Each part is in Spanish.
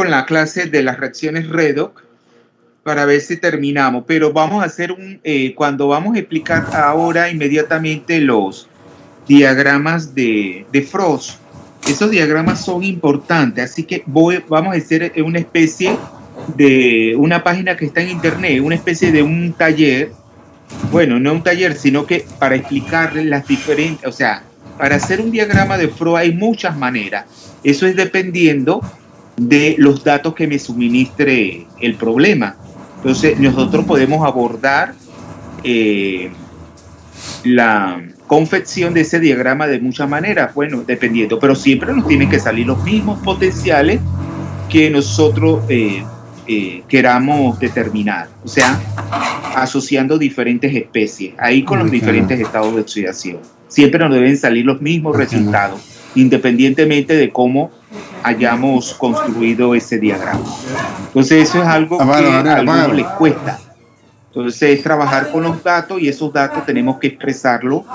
con la clase de las reacciones redox para ver si terminamos, pero vamos a hacer cuando vamos a explicar ahora inmediatamente los diagramas de Frost. Esos diagramas son importantes, así que vamos a hacer una especie de una página que está en internet, una especie de un taller, bueno, no un taller, sino que para explicarles las diferentes, o sea, para hacer un diagrama de Frost hay muchas maneras, eso es dependiendo de los datos que me suministre el problema. Entonces nosotros podemos abordar la confección de ese diagrama de muchas maneras, bueno, dependiendo, pero siempre nos tienen que salir los mismos potenciales que nosotros queramos determinar, o sea, asociando diferentes especies, ahí con los diferentes estados de oxidación. Siempre nos deben salir los mismos resultados, independientemente de cómo hayamos construido ese diagrama. Entonces eso es algo que a algunos les cuesta. Entonces es trabajar con los datos y esos datos tenemos que expresarlo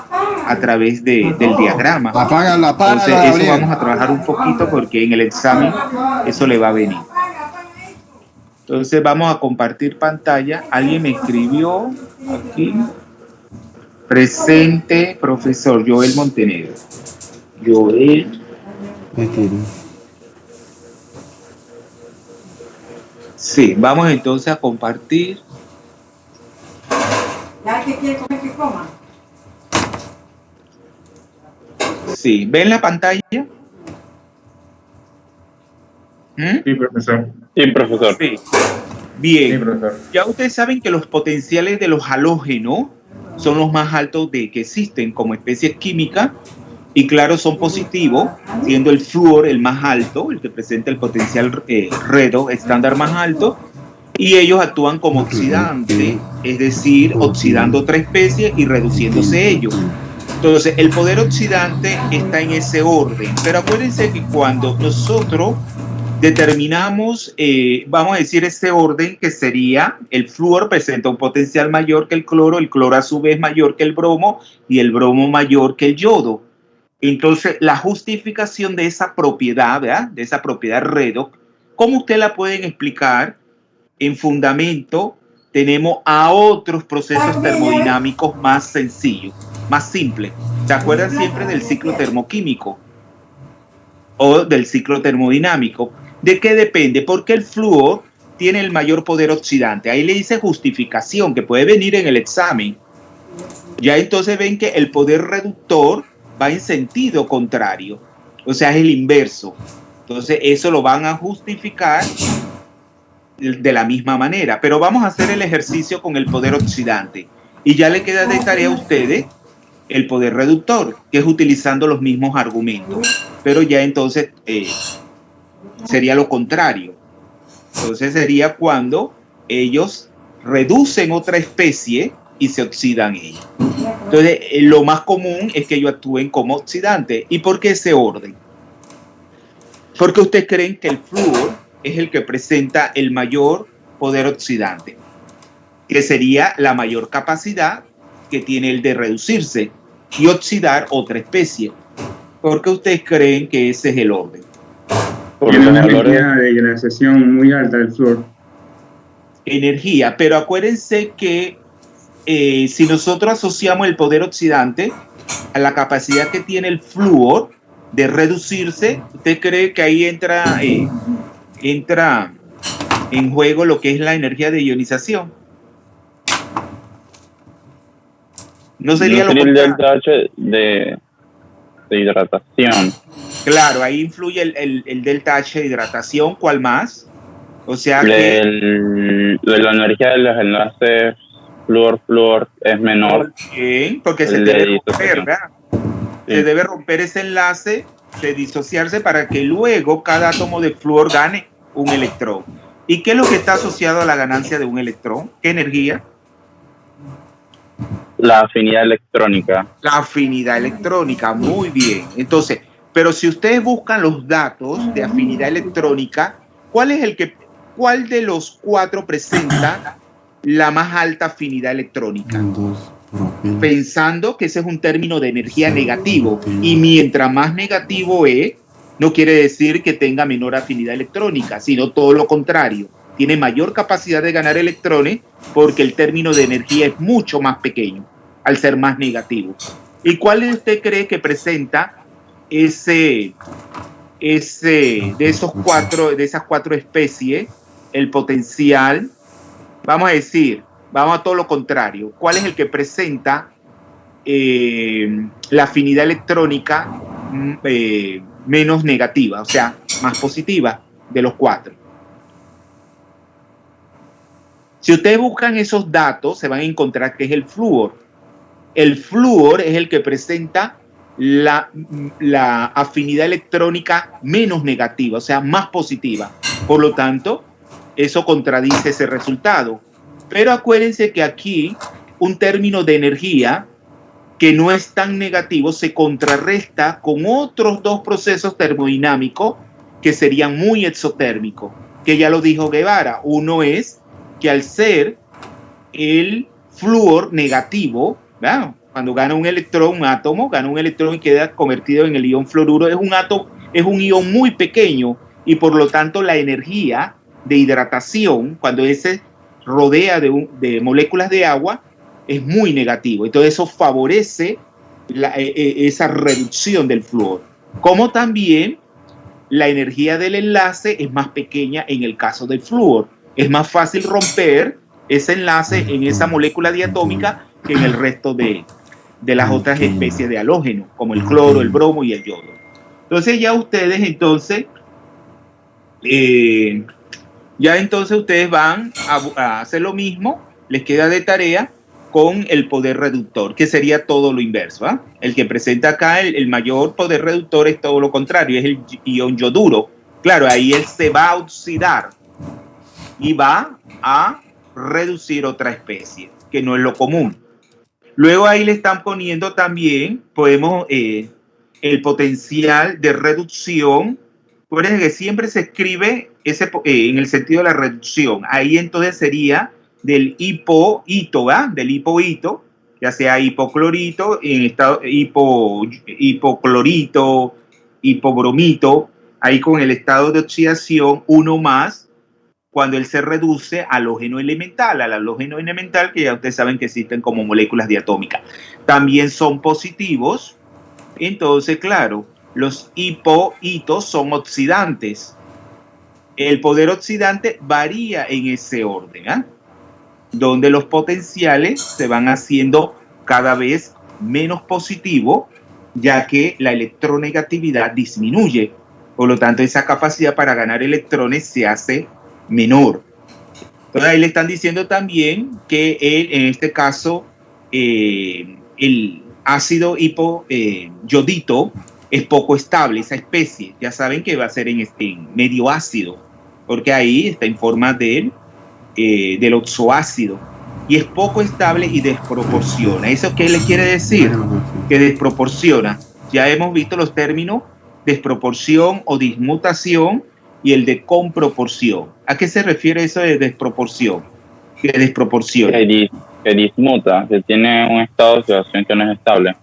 a través del diagrama. Entonces eso vamos a trabajar un poquito porque en el examen eso le va a venir. Entonces vamos a compartir pantalla. Alguien me escribió aquí. Presente, profesor Joel Montenegro. Joel. Sí, vamos entonces a compartir. ¿Ya que quiere comer que coma? Sí, ¿ven la pantalla? Sí, profesor. Sí, profesor. Sí. Bien. Sí, profesor. Ya ustedes saben que los potenciales de los halógenos son los más altos que existen como especies químicas y claro, son positivos, siendo el flúor el más alto, el que presenta el potencial redox estándar más alto, y ellos actúan como oxidantes, es decir, oxidando otra especie y reduciéndose ellos. Entonces, el poder oxidante está en ese orden, pero acuérdense que cuando nosotros determinamos, vamos a decir, este orden que sería el flúor presenta un potencial mayor que el cloro a su vez mayor que el bromo y el bromo mayor que el yodo. Entonces, la justificación de esa propiedad, ¿verdad? De esa propiedad redox, ¿cómo usted la pueden explicar? En fundamento tenemos a otros procesos termodinámicos más sencillos, más simples. ¿Se acuerdan siempre del ciclo termoquímico o del ciclo termodinámico? ¿De qué depende? Porque el flúor tiene el mayor poder oxidante. Ahí le dice justificación, que puede venir en el examen. Ya entonces ven que el poder reductor va en sentido contrario, o sea, es el inverso. Entonces eso lo van a justificar de la misma manera, pero vamos a hacer el ejercicio con el poder oxidante y ya le queda de tarea a ustedes el poder reductor, que es utilizando los mismos argumentos, pero ya entonces sería lo contrario. Entonces sería cuando ellos reducen otra especie y se oxidan ellos. Entonces lo más común es que ellos actúen como oxidantes. ¿Y por qué ese orden? Porque ustedes creen que el flúor es el que presenta el mayor poder oxidante, que sería la mayor capacidad que tiene el de reducirse y oxidar otra especie. ¿Por qué ustedes creen que ese es el orden? Porque la energía de ionalización muy alta del flúor. Energía, pero acuérdense que si nosotros asociamos el poder oxidante a la capacidad que tiene el flúor de reducirse, ¿usted cree que ahí entra en juego lo que es la energía de ionización? No sería lo el delta H de hidratación. Claro, ahí influye el delta H de hidratación. ¿Cuál más? O sea de la energía de los enlaces flúor es menor. Bien, porque se debe romper, ¿verdad? Sí. Se debe romper ese enlace de disociarse para que luego cada átomo de flúor gane un electrón. ¿Y qué es lo que está asociado a la ganancia de un electrón? ¿Qué energía? La afinidad electrónica. La afinidad electrónica, muy bien. Entonces, pero si ustedes buscan los datos de afinidad electrónica, ¿cuál de los cuatro presenta la más alta afinidad electrónica? Pensando que ese es un término de energía negativo, y mientras más negativo es, no quiere decir que tenga menor afinidad electrónica, sino todo lo contrario. Tiene mayor capacidad de ganar electrones porque el término de energía es mucho más pequeño, al ser más negativo. ¿Y cuál de usted cree que presenta de esas cuatro especies, el potencial? Vamos a decir, vamos a todo lo contrario. ¿Cuál es el que presenta la afinidad electrónica menos negativa, o sea, más positiva de los cuatro? Si ustedes buscan esos datos, se van a encontrar que es el flúor. El flúor es el que presenta la afinidad electrónica menos negativa, o sea, más positiva. Por lo tanto, eso contradice ese resultado. Pero acuérdense que aquí un término de energía que no es tan negativo se contrarresta con otros dos procesos termodinámicos que serían muy exotérmicos, que ya lo dijo Guevara. Uno es que al ser el flúor negativo, ¿verdad?, cuando gana un electrón, un átomo gana un electrón y queda convertido en el ion fluoruro, es un ion muy pequeño, y por lo tanto la energía de hidratación, cuando ese rodea de moléculas de agua, es muy negativo. Entonces eso favorece esa reducción del flúor. Como también la energía del enlace es más pequeña en el caso del flúor. Es más fácil romper ese enlace en esa molécula diatómica que en el resto de las otras especies de halógenos, como el cloro, el bromo y el yodo. Entonces ya ustedes ustedes van a hacer lo mismo, les queda de tarea con el poder reductor, que sería todo lo inverso, ¿eh? El que presenta acá el mayor poder reductor es todo lo contrario, es el ion yoduro. Claro, ahí él se va a oxidar y va a reducir otra especie, que no es lo común. Luego ahí le están poniendo también, el potencial de reducción. Recuerden que siempre se escribe en el sentido de la reducción. Ahí entonces sería del hipohito, del hipohito, ya sea hipoclorito, en estado hipoclorito, hipobromito, ahí con el estado de oxidación 1 más, cuando él se reduce al halógeno elemental, que ya ustedes saben que existen como moléculas diatómicas. También son positivos. Entonces, claro, los hipohitos son oxidantes. El poder oxidante varía en ese orden, ¿eh?, donde los potenciales se van haciendo cada vez menos positivos, ya que la electronegatividad disminuye. Por lo tanto, esa capacidad para ganar electrones se hace menor. Entonces ahí le están diciendo también que en este caso el ácido yodito es poco estable, esa especie. Ya saben que va a ser en medio ácido, porque ahí está en forma del oxoácido, y es poco estable y desproporciona. ¿Eso qué le quiere decir? Que desproporciona. Ya hemos visto los términos desproporción o dismutación y el de comproporción. ¿A qué se refiere eso de desproporción? Que desproporciona. Que dismuta, que tiene un estado de oxidación que no es estable.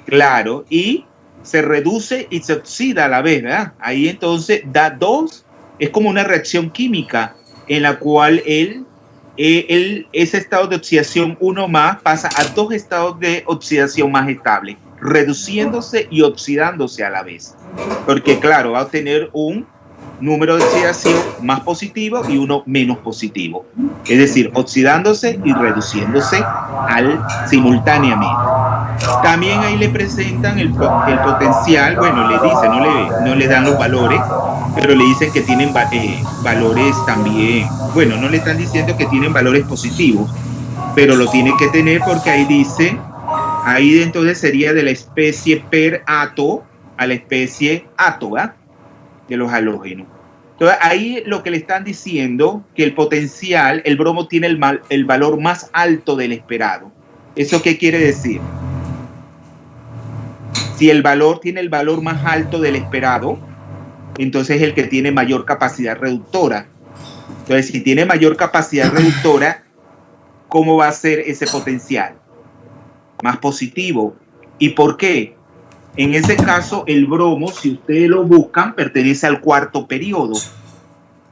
Claro, y se reduce y se oxida a la vez, ¿verdad? Ahí entonces da dos, es como una reacción química en la cual ese estado de oxidación 1 más pasa a 2 estados de oxidación más estables, reduciéndose y oxidándose a la vez. Porque claro, va a tener un número de oxidación más positivo y uno menos positivo. Es decir, oxidándose y reduciéndose simultáneamente. También ahí le presentan el potencial, bueno, le dicen, no le dan los valores, pero le dicen que tienen valores también. Bueno, no le están diciendo que tienen valores positivos, pero lo tienen que tener porque ahí dice, ahí entonces sería de la especie per ato a la especie ato, ¿verdad?, de los halógenos. Entonces ahí lo que le están diciendo, que el potencial, el bromo tiene el valor más alto del esperado. ¿Eso qué quiere decir? Si el valor tiene el valor más alto del esperado, entonces es el que tiene mayor capacidad reductora. Entonces, si tiene mayor capacidad reductora, ¿cómo va a ser ese potencial? Más positivo. ¿Y por qué? En ese caso, el bromo, si ustedes lo buscan, pertenece al cuarto periodo.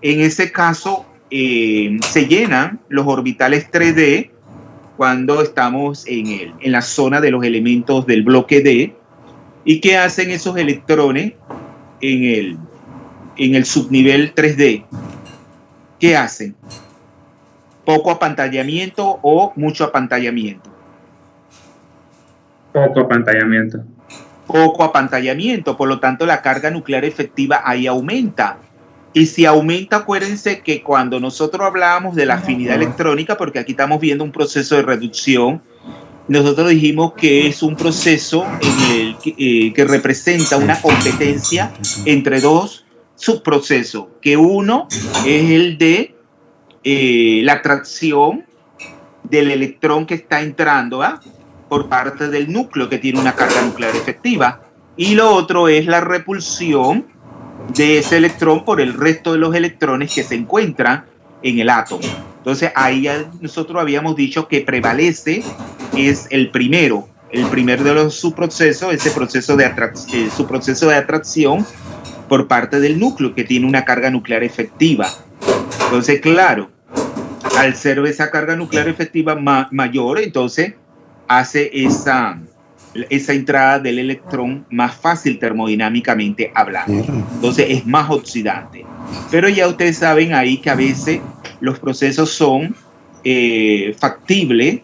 En ese caso, se llenan los orbitales 3D cuando estamos en la zona de los elementos del bloque D. ¿Y qué hacen esos electrones en el subnivel 3D? ¿Qué hacen? ¿Poco apantallamiento o mucho apantallamiento? Poco apantallamiento. Poco apantallamiento, por lo tanto la carga nuclear efectiva ahí aumenta. Y si aumenta, acuérdense que cuando nosotros hablábamos de la afinidad electrónica, porque aquí estamos viendo un proceso de reducción, nosotros dijimos que es un proceso en el que representa una competencia entre dos subprocesos, que uno es el de la atracción del electrón que está entrando por parte del núcleo que tiene una carga nuclear efectiva, y lo otro es la repulsión de ese electrón por el resto de los electrones que se encuentran en el átomo. Entonces ahí ya nosotros habíamos dicho que prevalece es el primero de los subprocesos, ese proceso de su proceso de atracción por parte del núcleo que tiene una carga nuclear efectiva. Entonces, claro, al ser esa carga nuclear efectiva mayor, entonces hace esa entrada del electrón más fácil termodinámicamente hablando. Entonces es más oxidante. Pero ya ustedes saben ahí que a veces los procesos son factibles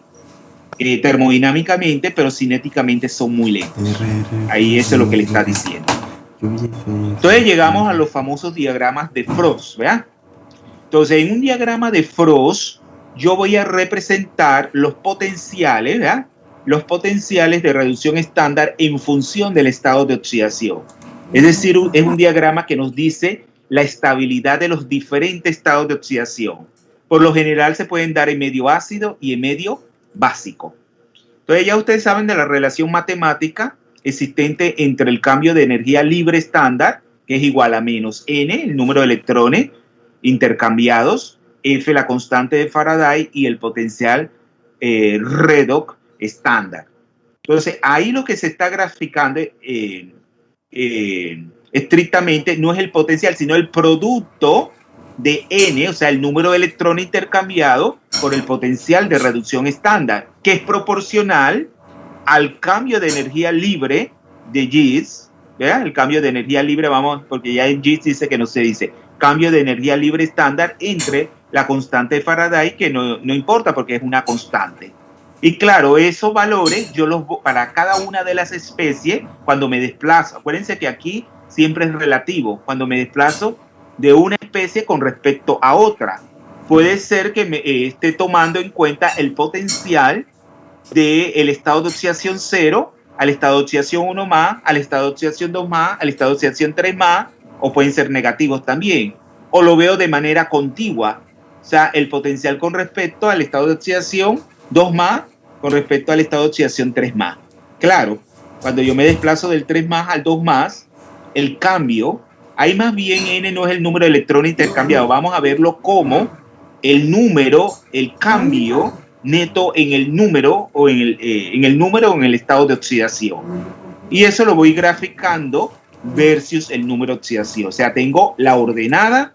termodinámicamente, pero cinéticamente son muy lentos. Ahí eso es lo que le está diciendo. Entonces llegamos a los famosos diagramas de Frost, ¿verdad? Entonces en un diagrama de Frost yo voy a representar los potenciales, ¿verdad? Los potenciales de reducción estándar en función del estado de oxidación. Es decir, es un diagrama que nos dice la estabilidad de los diferentes estados de oxidación. Por lo general se pueden dar en medio ácido y en medio básico. Entonces ya ustedes saben de la relación matemática existente entre el cambio de energía libre estándar, que es igual a menos n, el número de electrones intercambiados, F, la constante de Faraday, y el potencial redox estándar. Entonces ahí lo que se está graficando estrictamente no es el potencial, sino el producto de n, o sea, el número de electrones intercambiados por el potencial de reducción estándar, que es proporcional al cambio de energía libre de Gibbs, ¿verdad? El cambio de energía libre, vamos, porque ya en Gibbs dice que no se dice cambio de energía libre estándar entre la constante de Faraday, que no importa porque es una constante. Y claro, esos valores yo los para cada una de las especies cuando me desplazo. Acuérdense que aquí siempre es relativo. Cuando me desplazo de una especie con respecto a otra, puede ser que me esté tomando en cuenta el potencial del estado de oxidación 0 al estado de oxidación 1 más, al estado de oxidación 2 más, al estado de oxidación 3 más, o pueden ser negativos también. O lo veo de manera contigua. O sea, el potencial con respecto al estado de oxidación 2 más con respecto al estado de oxidación 3 más. Claro, cuando yo me desplazo del 3 más al 2 más, el cambio, ahí más bien n no es el número de electrones intercambiados, vamos a verlo como el número, el cambio neto en el número o en el número o en el estado de oxidación. Y eso lo voy graficando versus el número de oxidación. O sea, tengo la ordenada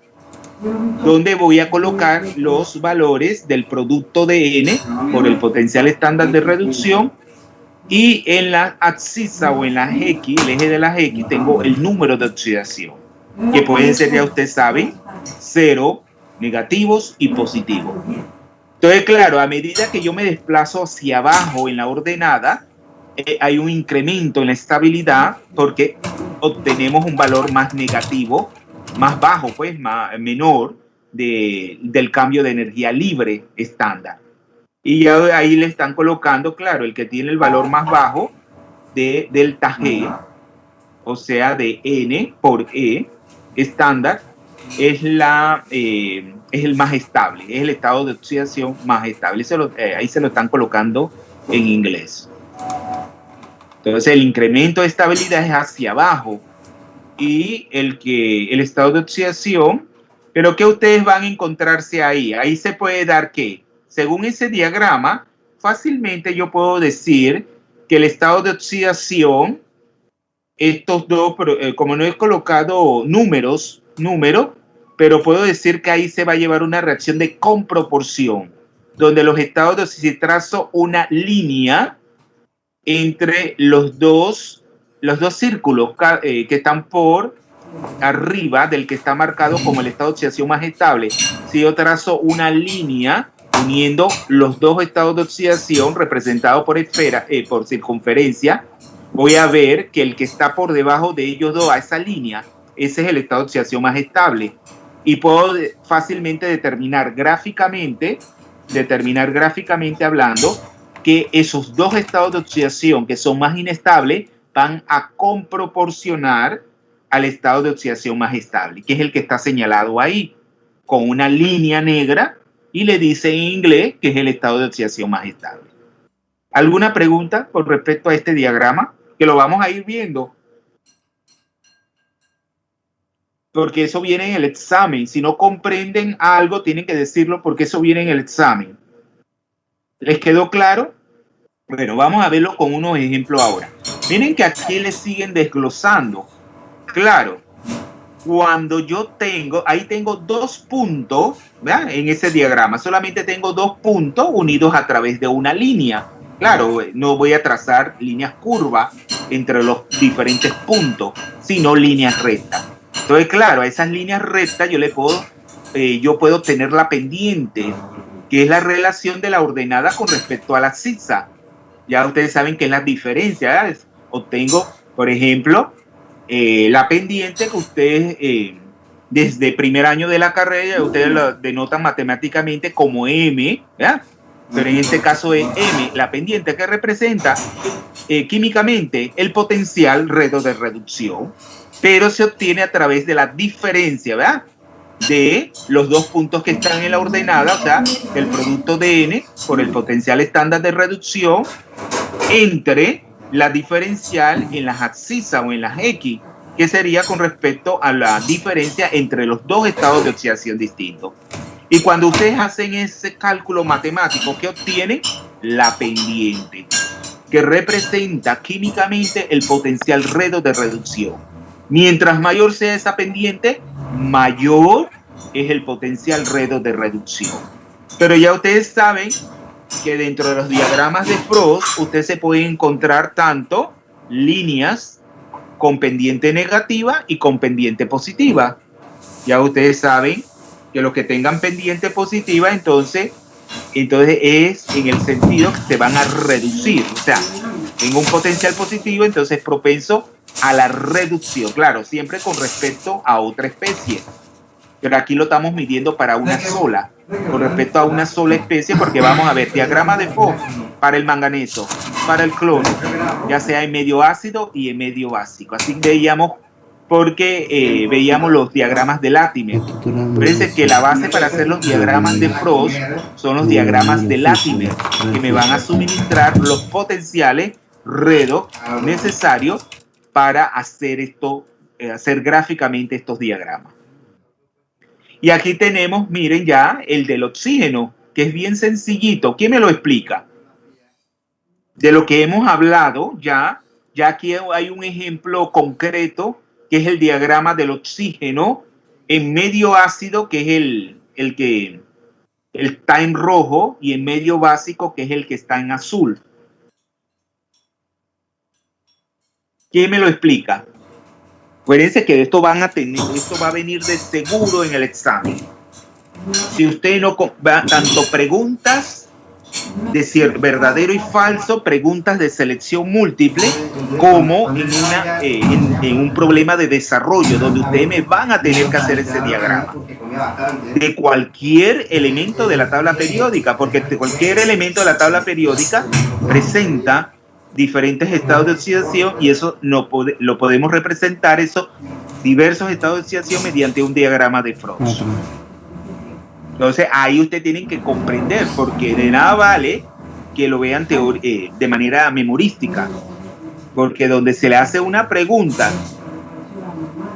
donde voy a colocar los valores del producto de n por el potencial estándar de reducción, y en la abscisa o en las X, el eje de las X, tengo el número de oxidación, que pueden ser, ya ustedes saben, 0, negativos y positivos. Entonces, claro, a medida que yo me desplazo hacia abajo en la ordenada, hay un incremento en la estabilidad porque obtenemos un valor más negativo, más bajo, pues, menor del cambio de energía libre estándar. Y ya ahí le están colocando, claro, el que tiene el valor más bajo de delta G, o sea, de N por E estándar, es el más estable, es el estado de oxidación más estable. Ahí se lo están colocando en inglés. Entonces el incremento de estabilidad es hacia abajo, y el estado de oxidación, pero ¿qué ustedes van a encontrarse ahí? Ahí se puede dar que, según ese diagrama, fácilmente yo puedo decir que el estado de oxidación estos dos, como no he colocado número, pero puedo decir que ahí se va a llevar una reacción de comproporción, donde los estados de oxidación, si trazo una línea entre los dos círculos que están por arriba del que está marcado como el estado de oxidación más estable. Si yo trazo una línea uniendo los dos estados de oxidación representados por esfera, por circunferencia, voy a ver que el que está por debajo de ellos dos, a esa línea, ese es el estado de oxidación más estable. Y puedo fácilmente determinar gráficamente hablando, que esos dos estados de oxidación que son más inestables van a comproporcionar al estado de oxidación más estable, que es el que está señalado ahí, con una línea negra, y le dice en inglés que es el estado de oxidación más estable. ¿Alguna pregunta con respecto a este diagrama? Que lo vamos a ir viendo, porque eso viene en el examen. Si no comprenden algo, tienen que decirlo, porque eso viene en el examen. ¿Les quedó claro? Bueno, vamos a verlo con unos ejemplos ahora. Miren que aquí les siguen desglosando. Claro, cuando yo tengo, ahí tengo 2 puntos, ¿verdad? En ese diagrama solamente tengo 2 puntos unidos a través de una línea. Claro, no voy a trazar líneas curvas entre los diferentes puntos, sino líneas rectas. Entonces, claro, a esas líneas rectas yo puedo tener la pendiente, que es la relación de la ordenada con respecto a la abscisa. Ya ustedes saben que es la diferencia, ¿verdad? Obtengo, por ejemplo, la pendiente que ustedes desde primer año de la carrera ustedes lo denotan matemáticamente como M, ¿verdad? Pero en este caso es M, la pendiente que representa químicamente el potencial redo de reducción, pero se obtiene a través de la diferencia, ¿verdad?, de los 2 puntos que están en la ordenada, o sea, del producto de N por el potencial estándar de reducción entre la diferencial en las abscisas o en las X, que sería con respecto a la diferencia entre los 2 estados de oxidación distintos. Y cuando ustedes hacen ese cálculo matemático, ¿qué obtienen? La pendiente, que representa químicamente el potencial redo de reducción. Mientras mayor sea esa pendiente, mayor es el potencial redo de reducción. Pero ya ustedes saben que dentro de los diagramas de Frost, usted se puede encontrar tanto líneas con pendiente negativa y con pendiente positiva. Ya ustedes saben que los que tengan pendiente positiva, entonces es en el sentido que se van a reducir. O sea, tengo un potencial positivo, entonces es propenso a la reducción. Claro, siempre con respecto a otra especie. Pero aquí lo estamos midiendo para una sola, con respecto a una sola especie, porque vamos a ver diagrama de Fock para el manganeso, para el cloro, ya sea en medio ácido y en medio básico. Así veíamos, porque veíamos los diagramas de Latimer. Fíjense que la base para hacer los diagramas de Frost son los diagramas de Latimer, que me van a suministrar los potenciales redox necesarios para hacer hacer gráficamente estos diagramas. Y aquí tenemos, miren ya, el del oxígeno, que es bien sencillito. ¿Quién me lo explica? De lo que hemos hablado ya aquí hay un ejemplo concreto, que es el diagrama del oxígeno en medio ácido, que es el que está en rojo, y en medio básico, que es el que está en azul. ¿Quién me lo explica? Acuérdense que esto va a venir de seguro en el examen. Si usted no tanto preguntas de ser verdadero y falso, preguntas de selección múltiple, como en un problema de desarrollo, donde ustedes me van a tener que hacer ese diagrama de cualquier elemento de la tabla periódica, porque cualquier elemento de la tabla periódica presenta diferentes estados de oxidación, y eso lo podemos representar, esos diversos estados de oxidación, mediante un diagrama de Frost. Entonces ahí ustedes tienen que comprender, porque de nada vale que lo vean de manera memorística, porque donde se le hace una pregunta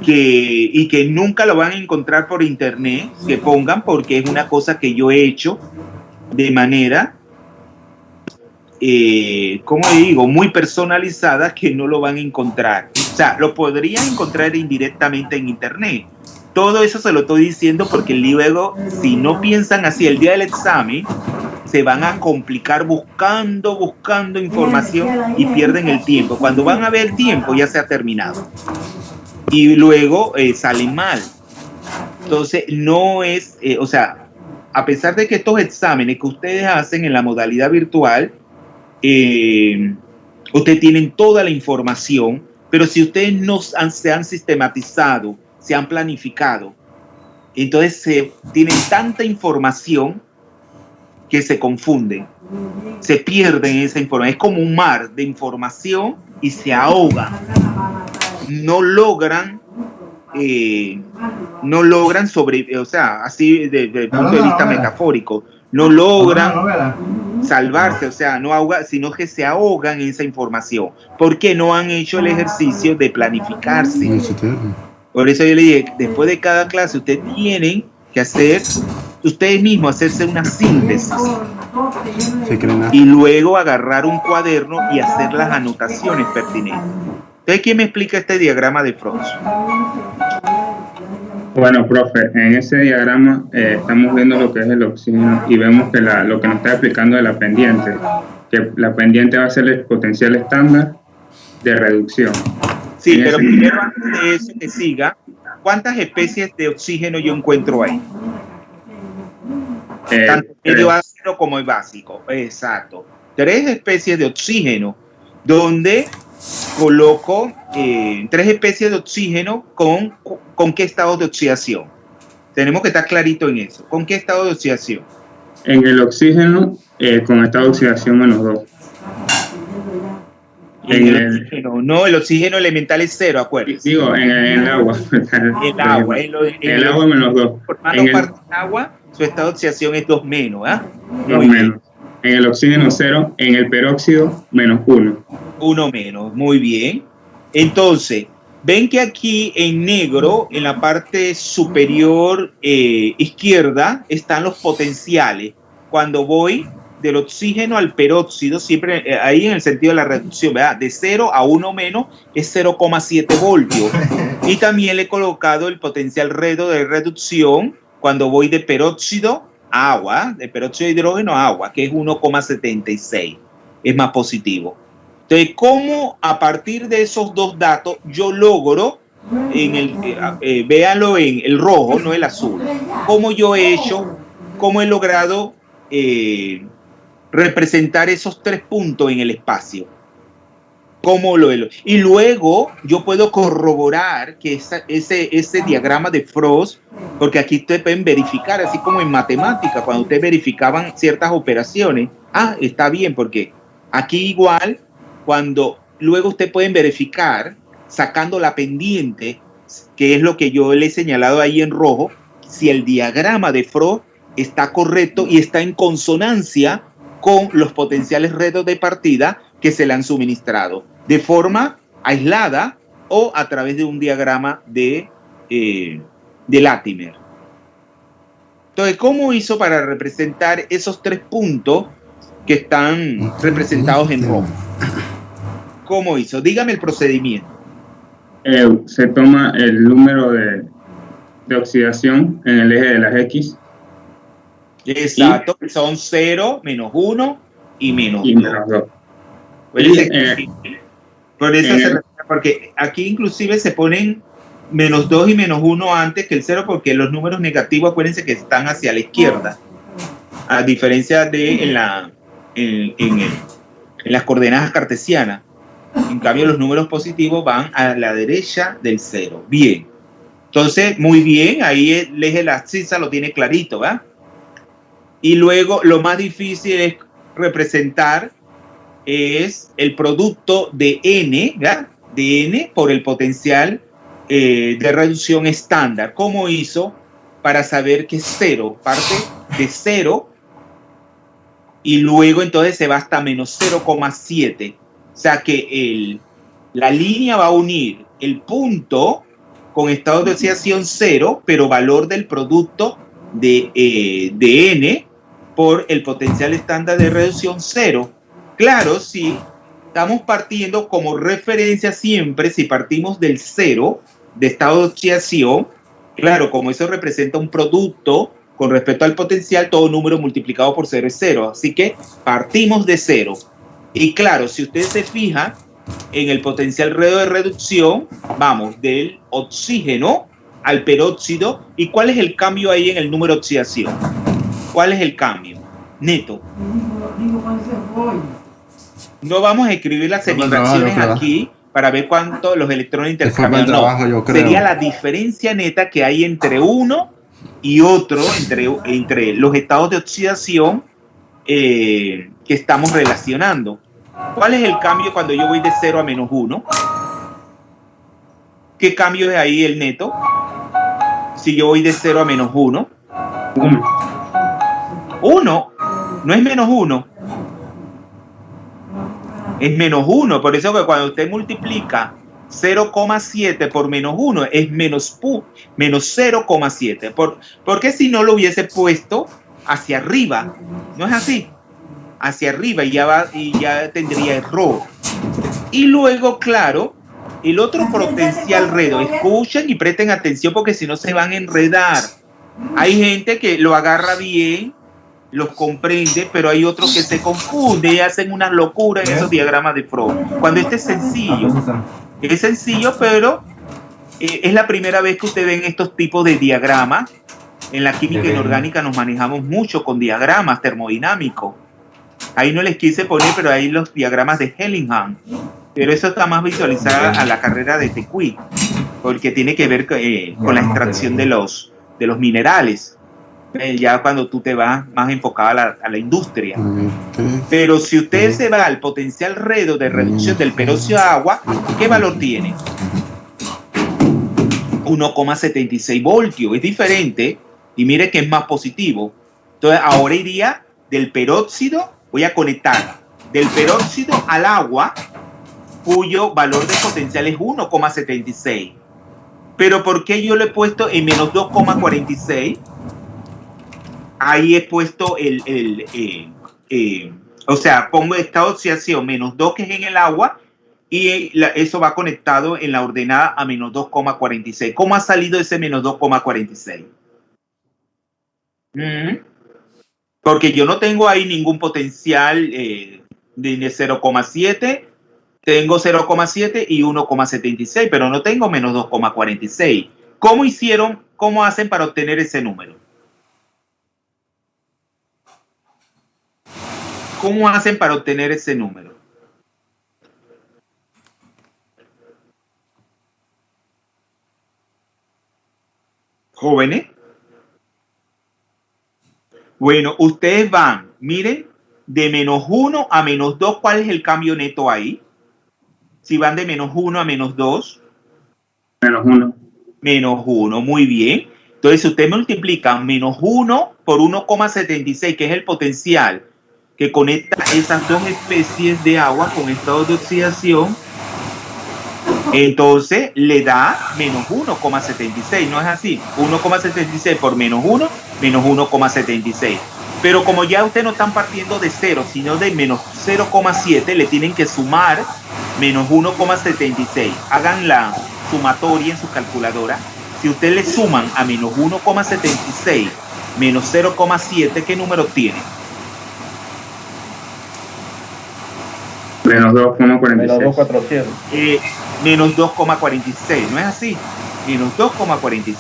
y que nunca lo van a encontrar por internet, que pongan, porque es una cosa que yo he hecho de manera como digo, muy personalizada, que no lo van a encontrar. sea, lo podrían encontrar indirectamente en internet. Todo eso se lo estoy diciendo porque luego, si no piensan así el día del examen, se van a complicar buscando información y pierden el tiempo. Cuando van a ver el tiempo ya se ha terminado. Y luego salen mal. Entonces, no es, o sea, a pesar de que estos exámenes que ustedes hacen en la modalidad virtual, ustedes tienen toda la información, pero si ustedes no se han sistematizado, se han planificado, entonces tienen tanta información que se confunden, se pierden esa información. Es como un mar de información y se ahogan. No logran o sea, así desde el punto de vista metafórico, no logran salvarse, o sea, no ahogan, sino que se ahogan en esa información, porque no han hecho el ejercicio de planificarse. Por eso yo le dije, después de cada clase, ustedes tienen que hacer, ustedes mismos, hacerse una síntesis. Y luego agarrar un cuaderno y hacer las anotaciones pertinentes. Entonces, ¿quién me explica este diagrama de Frost? Bueno, profe, en ese diagrama estamos viendo lo que es el oxígeno y vemos que lo que nos está explicando de la pendiente, que la pendiente va a ser el potencial estándar de reducción. Sí, pero primero, antes de eso que siga, ¿cuántas especies de oxígeno yo encuentro ahí? Tanto medio ácido como el básico. Exacto. 3 especies de oxígeno, donde coloco 3 especies de oxígeno con qué estado de oxidación. Tenemos que estar clarito en eso. ¿Con qué estado de oxidación? En el oxígeno, con estado de oxidación -2. El oxígeno elemental es 0, acuérdense. Digo, en el agua. El agua. El agua -2. Formando parte del agua, su estado de oxidación es 2 menos. 2 menos. En el oxígeno 0, en el peróxido -1. 1 menos, muy bien. Entonces, ven que aquí en negro, en la parte superior izquierda, están los potenciales. Cuando voy del oxígeno al peróxido, siempre ahí en el sentido de la reducción, ¿verdad? De 0 a 1 menos es 0,7 voltios. Y también le he colocado el potencial redo de reducción cuando voy de peróxido a agua, de peróxido de hidrógeno a agua, que es 1,76. Es más positivo. Entonces, ¿cómo a partir de esos dos datos yo logro, véanlo en el rojo, no el azul, cómo yo he hecho, cómo he logrado representar esos 3 puntos en el espacio? Y luego yo puedo corroborar que ese diagrama de Frost, porque aquí ustedes pueden verificar, así como en matemática, cuando ustedes verificaban ciertas operaciones, está bien, porque aquí igual, cuando luego ustedes pueden verificar, sacando la pendiente, que es lo que yo le he señalado ahí en rojo, si el diagrama de Frost está correcto y está en consonancia con los potenciales retos de partida que se le han suministrado, de forma aislada o a través de un diagrama de Latimer. Entonces, ¿cómo hizo para representar esos 3 puntos que están representados en rojo? ¿Cómo hizo? Dígame el procedimiento. Se toma el número de oxidación en el eje de las X. Exacto, son 0, -1 y -2. Por eso porque aquí inclusive se ponen -2 y -1 antes que el 0, porque los números negativos, acuérdense que están hacia la izquierda, a diferencia de en las coordenadas cartesianas. En cambio, los números positivos van a la derecha del 0. Bien. Entonces, muy bien, ahí el eje de la abscisa lo tiene clarito, ¿verdad? Y luego, lo más difícil es representar es el producto de N, ¿verdad? De N por el potencial de reducción estándar. ¿Cómo hizo para saber que es 0? Parte de 0 y luego entonces se va hasta -0,7. O sea que la línea va a unir el punto con estado de oxidación 0, pero valor del producto de N por el potencial estándar de reducción 0. Claro, si estamos partiendo como referencia siempre, si partimos del cero de estado de oxidación, claro, como eso representa un producto con respecto al potencial, todo número multiplicado por cero es cero. Así que partimos de cero. Y claro, si ustedes se fijan en el potencial redo de reducción, vamos del oxígeno al peróxido. ¿Y cuál es el cambio ahí en el número de oxidación? ¿Cuál es el cambio? Neto. No vamos a escribir las semifracciones aquí para ver cuánto los electrones intercambian. No, sería la diferencia neta que hay entre uno y otro, entre los estados de oxidación que estamos relacionando. ¿Cuál es el cambio cuando yo voy de 0 a menos 1? ¿Qué cambio es ahí el neto? Si yo voy de 0 a menos 1. 1. No es menos 1. Es menos 1. Por eso que cuando usted multiplica 0,7 por menos 1 es menos 0,7. Porque si no lo hubiese puesto hacia arriba. ¿No es así? Hacia arriba y ya tendría error. Y luego, claro, el otro potencial redo. Escuchen y presten atención porque si no se van a enredar. Hay gente que lo agarra bien, los comprende, pero hay otros que se confunden y hacen unas locuras en esos diagramas de Freud. Cuando este es sencillo. Es sencillo, pero es la primera vez que ustedes ven estos tipos de diagramas. En la química inorgánica nos manejamos mucho con diagramas termodinámicos. Ahí no les quise poner, pero ahí los diagramas de Hellingham. Pero eso está más visualizada a la carrera de Tecuy, porque tiene que ver con la extracción de los minerales. Ya cuando tú te vas más enfocada a la industria. Pero si usted se va al potencial redo de reducción del peróxido de agua, ¿qué valor tiene? 1,76 voltios. Es diferente y mire que es más positivo. Entonces ahora iría del peróxido, voy a conectar del peróxido al agua, cuyo valor de potencial es 1,76. Pero ¿por qué yo lo he puesto en menos 2,46? Ahí he puesto o sea, pongo estado de oxidación menos 2 que es en el agua y eso va conectado en la ordenada a menos 2,46. ¿Cómo ha salido ese menos 2,46? Porque yo no tengo ahí ningún potencial de 0,7, tengo 0,7 y 1,76, pero no tengo menos 2,46. ¿Cómo hacen para obtener ese número? ¿Cómo hacen para obtener ese número? ¿Jóvenes? Bueno, ustedes van, miren, de menos 1 a menos 2, ¿cuál es el cambio neto ahí? Si van de menos 1 a menos 2. Menos 1. Menos 1, muy bien. Entonces, si usted multiplica menos 1 por 1,76, que es el potencial que conecta esas dos especies de agua con estados de oxidación, entonces le da menos 1,76, ¿no es así? 1,76 por menos 1, menos 1,76. Pero como ya ustedes no están partiendo de 0, sino de menos 0,7, le tienen que sumar menos 1,76. Hagan la sumatoria en su calculadora. Si ustedes le suman a menos 1,76 menos 0,7, ¿qué número tiene? Menos 2,46. Menos 2,46, ¿no es así? Menos 2,46.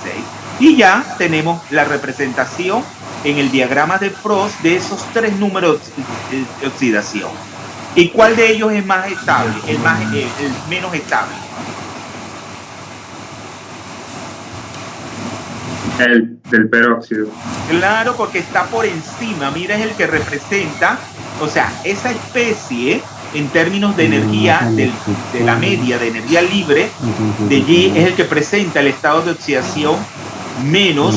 Y ya tenemos la representación en el diagrama de Frost de esos tres números de oxidación. ¿Y cuál de ellos es más estable? El menos estable. El del peróxido. Claro, porque está por encima. Mira, es el que representa, o sea, esa especie en términos de energía, de la media de energía libre de G, es el que presenta el estado de oxidación menos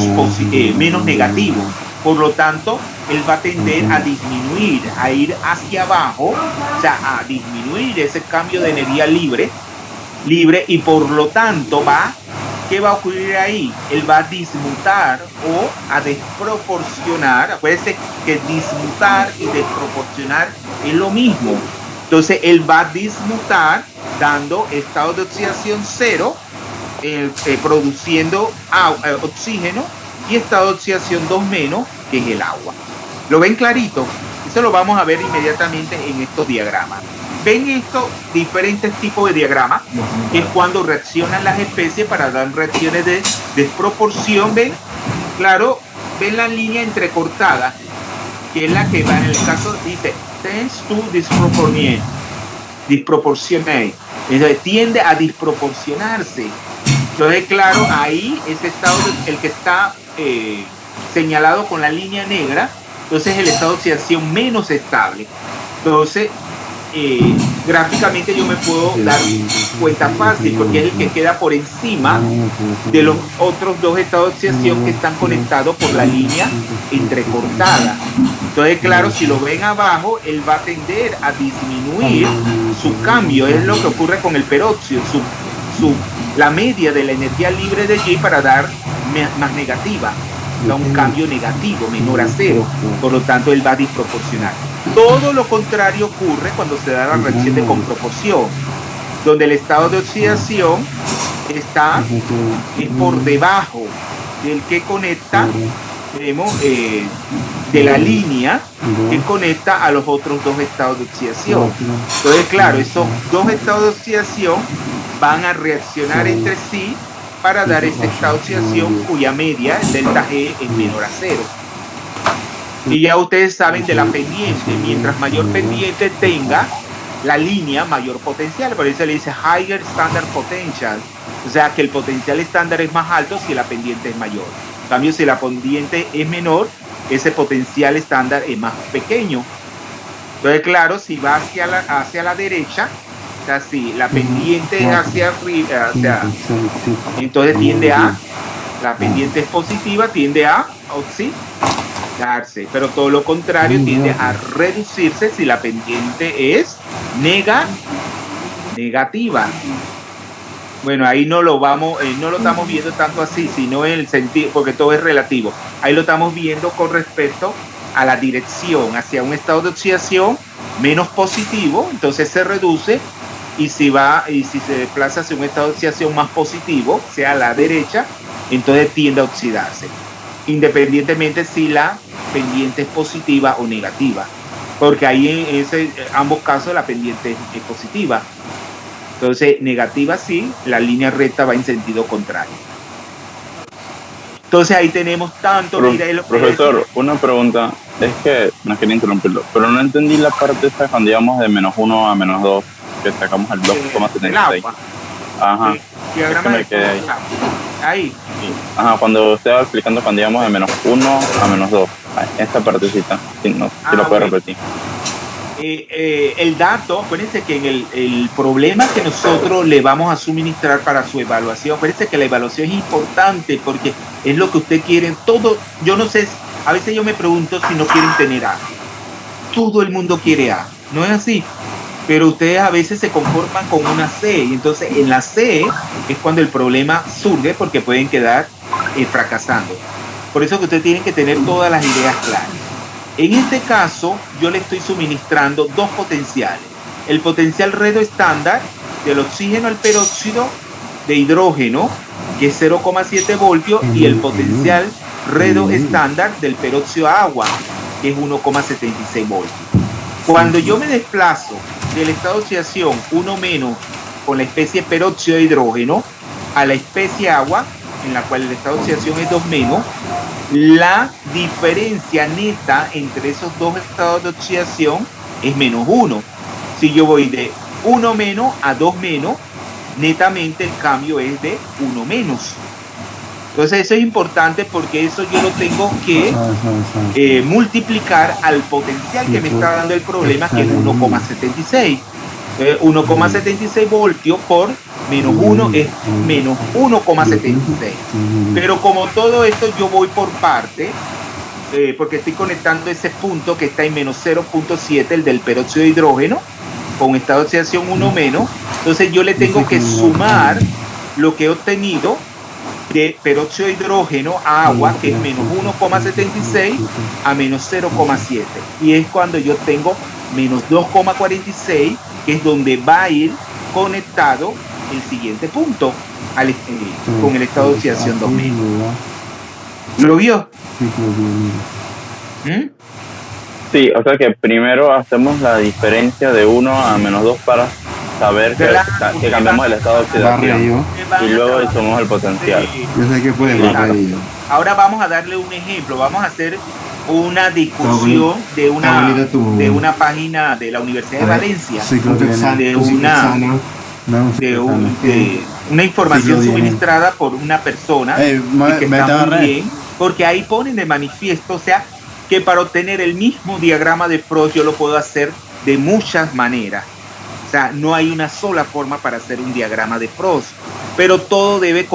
negativo. Por lo tanto, él va a tender a disminuir, a ir hacia abajo, o sea, a disminuir ese cambio de energía libre, y por lo tanto ¿qué va a ocurrir ahí? Él va a dismutar o a desproporcionar. Acuérdense que dismutar y desproporcionar es lo mismo. Entonces él va a dismutar dando estado de oxidación 0, produciendo oxígeno, y estado de oxidación 2 menos, que es el agua. ¿Lo ven clarito? Eso lo vamos a ver inmediatamente en estos diagramas. ¿Ven estos diferentes tipos de diagramas? Es cuando reaccionan las especies para dar reacciones de desproporción. ¿Ven? Claro, ven la línea entrecortada, que es la que va en el caso, dice, tends to disproportionate. Entonces, tiende a disproporcionarse. Entonces, claro, ahí ese estado, el que está señalado con la línea negra, entonces el estado de oxidación menos estable. Entonces, gráficamente yo me puedo dar cuenta fácil, porque es el que queda por encima de los otros dos estados de oxidación que están conectados por la línea entrecortada. Entonces, claro, si lo ven abajo, él va a tender a disminuir su cambio. Es lo que ocurre con el peróxido, la media de la energía libre de G para dar más negativa, da un cambio negativo, menor a 0, por lo tanto él va a disproporcionar. Todo lo contrario ocurre cuando se da la reacción de comproporción, donde el estado de oxidación está por debajo del que conecta, de la línea que conecta a los otros dos estados de oxidación. Entonces, claro, esos dos estados de oxidación van a reaccionar entre sí para dar ese estado de oxidación cuya media, el delta G, es menor a 0. Y ya ustedes saben de la pendiente, mientras mayor pendiente tenga la línea, mayor potencial. Por eso se le dice higher standard potential, o sea que el potencial estándar es más alto si la pendiente es mayor. En cambio, si la pendiente es menor, ese potencial estándar es más pequeño. Entonces, claro, si va hacia la derecha, o sea, si la pendiente es hacia arriba, entonces tiende a, la pendiente es positiva, tiende a oxidarse, pero todo lo contrario tiende a reducirse si la pendiente es negativa. Bueno, ahí no lo estamos viendo tanto así, sino en el sentido, porque todo es relativo. Ahí lo estamos viendo con respecto a la dirección, hacia un estado de oxidación menos positivo, entonces se reduce, y si se desplaza hacia un estado de oxidación más positivo, sea a la derecha, entonces tiende a oxidarse, independientemente si la pendiente es positiva o negativa, porque ahí en ambos casos la pendiente es positiva. Entonces, negativa sí, la línea recta va en sentido contrario. Entonces ahí tenemos tanto... Profesor, una pregunta, es que no quería interrumpirlo, pero no entendí la parte esta cuando íbamos de -1 a -2, que sacamos el 2,76. Ajá. Diagrama me quedé ahí. Ahí. Ajá, cuando usted va explicando cuando íbamos de -1 a -2, esta partecita, si lo puede repetir. El dato, acuérdense que en el problema que nosotros le vamos a suministrar para su evaluación, acuérdense que la evaluación es importante porque es lo que usted quiere. Todo, yo no sé, a veces yo me pregunto si no quieren tener A. Todo el mundo quiere A, ¿no es así? Pero ustedes a veces se conforman con una C, y entonces en la C es cuando el problema surge porque pueden quedar fracasando. Por eso que ustedes tienen que tener todas las ideas claras. En este caso, yo le estoy suministrando dos potenciales. El potencial redo estándar del oxígeno al peróxido de hidrógeno, que es 0,7 voltios, y el potencial redo estándar del peróxido a agua, que es 1,76 voltios. Cuando yo me desplazo del estado de oxidación 1 menos con la especie peróxido de hidrógeno a la especie agua, en la cual el estado de oxidación es 2 menos, la diferencia neta entre esos dos estados de oxidación es -1. Si yo voy de 1 menos a 2 menos, netamente el cambio es de 1 menos. Entonces eso es importante porque eso yo lo tengo que multiplicar al potencial que me está dando el problema, que es 1,76. 1,76 voltios por -1 es menos 1,76. Pero como todo esto yo voy por parte, porque estoy conectando ese punto que está en menos 0,7, el del peróxido de hidrógeno, con estado de oxidación 1 menos, entonces yo le tengo que sumar lo que he obtenido de peróxido de hidrógeno a agua, que es menos 1,76 a menos 0,7. Y es cuando yo tengo menos 2,46, que es donde va a ir conectado el siguiente punto con el estado de oxidación 2000. ¿Lo vio? Sí, o sea que primero hacemos la diferencia de 1 a menos 2 para saber que cambiamos el estado de oxidación. Y luego somos el potencial. Yo sé que puede bajar ello. Ahora vamos a darle un ejemplo. Vamos a hacer una discusión de una página de la Universidad de Valencia, de una información suministrada por una persona que está muy bien, porque ahí ponen de manifiesto, o sea, que para obtener el mismo diagrama de Frost yo lo puedo hacer de muchas maneras. O sea, no hay una sola forma para hacer un diagrama de Frost, pero todo debe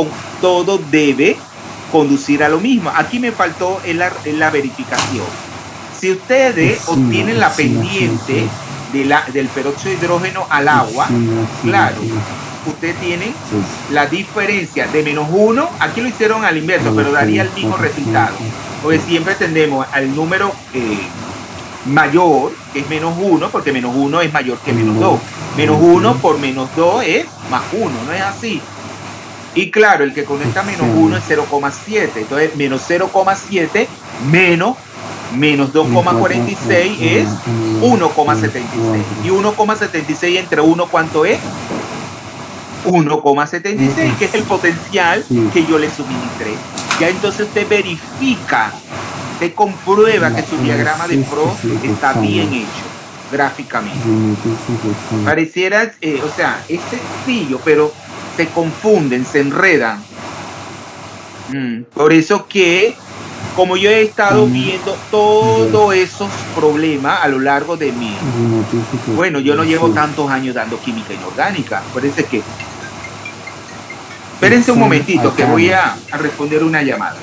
conducir a lo mismo. Aquí me faltó en la verificación. Si ustedes obtienen la pendiente del peróxido de hidrógeno al agua, claro, ustedes tienen la diferencia de menos 1, aquí lo hicieron al inverso, pero daría el mismo resultado, porque siempre tendemos al número mayor, que es menos 1, porque menos 1 es mayor que menos 2. Menos 1 por menos 2 es más 1, ¿no es así? Y claro, el que conecta menos 1 es 0,7. Entonces, menos 0,7 menos 2,46 es 1,76. Y 1,76 entre 1, ¿cuánto es? 1,76, que es el potencial que yo le suministré. Ya entonces usted verifica, usted comprueba que su diagrama de Frost está bien hecho gráficamente. Pareciera, o sea, es sencillo, pero se confunden, se enredan. Por eso que, como yo he estado viendo todos esos problemas a lo largo de mi... Bueno, yo no llevo tantos años dando química inorgánica. Parece que... Espérense un momentito, que voy a responder una llamada.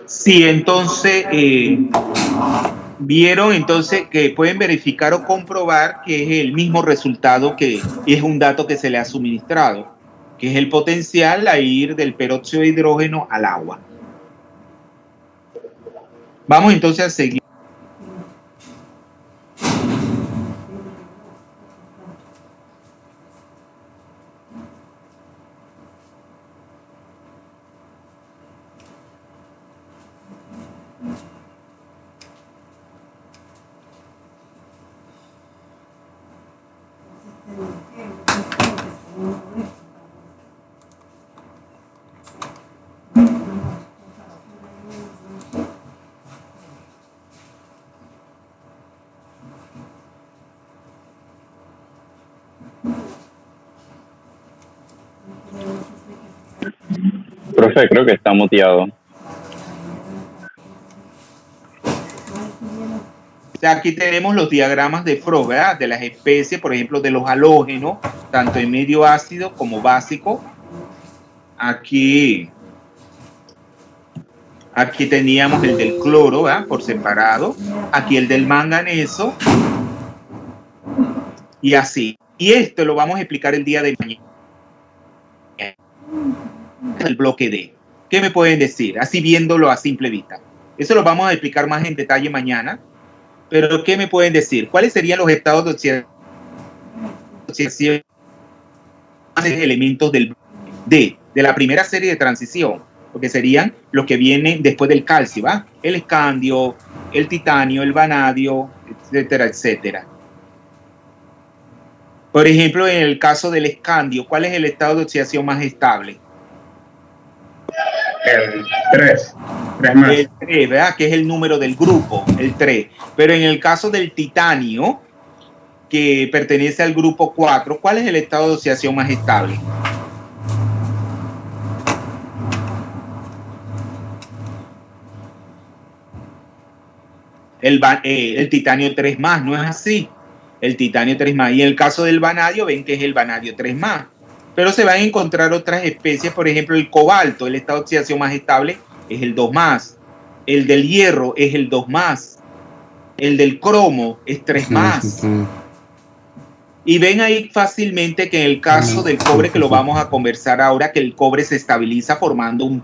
Sí, entonces vieron entonces que pueden verificar o comprobar que es el mismo resultado, que es un dato que se le ha suministrado, que es el potencial a ir del peróxido de hidrógeno al agua. Vamos entonces a seguir. Profe, creo que está muteado. O sea, aquí tenemos los diagramas de Frost, ¿verdad? De las especies, por ejemplo, de los halógenos, tanto en medio ácido como básico. Aquí Aquí teníamos el del cloro, ¿verdad? Por separado. Aquí el del manganeso. Y así. Y esto lo vamos a explicar el día de mañana. El bloque D. ¿Qué me pueden decir? Así viéndolo a simple vista. Eso lo vamos a explicar más en detalle mañana. Pero ¿qué me pueden decir? ¿Cuáles serían los estados de oxidación? Elementos del D, de la primera serie de transición, porque serían los que vienen después del calcio, ¿va? El escandio, el titanio, el vanadio, etcétera, etcétera. Por ejemplo, en el caso del escandio, ¿cuál es el estado de oxidación más estable? El 3 más. El 3, ¿verdad? Que es el número del grupo, el 3. Pero en el caso del titanio, que pertenece al grupo 4, ¿cuál es el estado de oxidación más estable? El titanio 3 más, ¿no es así? El titanio 3 más. Y en el caso del vanadio, ven que es el vanadio 3 más. Pero se van a encontrar otras especies, por ejemplo, el cobalto, el estado de oxidación más estable es el 2 más. El del hierro es el 2 más. El del cromo es 3 más. Y ven ahí fácilmente que en el caso del cobre, que lo vamos a conversar ahora, que el cobre se estabiliza formando un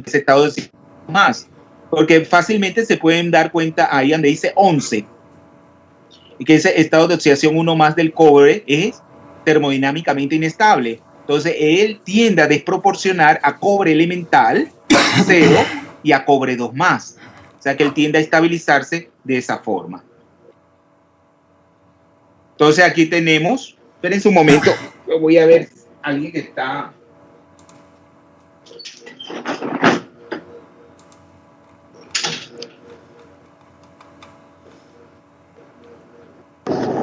estado de oxidación más. Porque fácilmente se pueden dar cuenta ahí donde dice 11. Y que ese estado de oxidación 1 más del cobre es termodinámicamente inestable. Entonces, él tiende a desproporcionar a cobre elemental 0 y a cobre 2 más. O sea que él tiende a estabilizarse de esa forma. Entonces, aquí tenemos, espérense un momento, yo voy a ver alguien que está...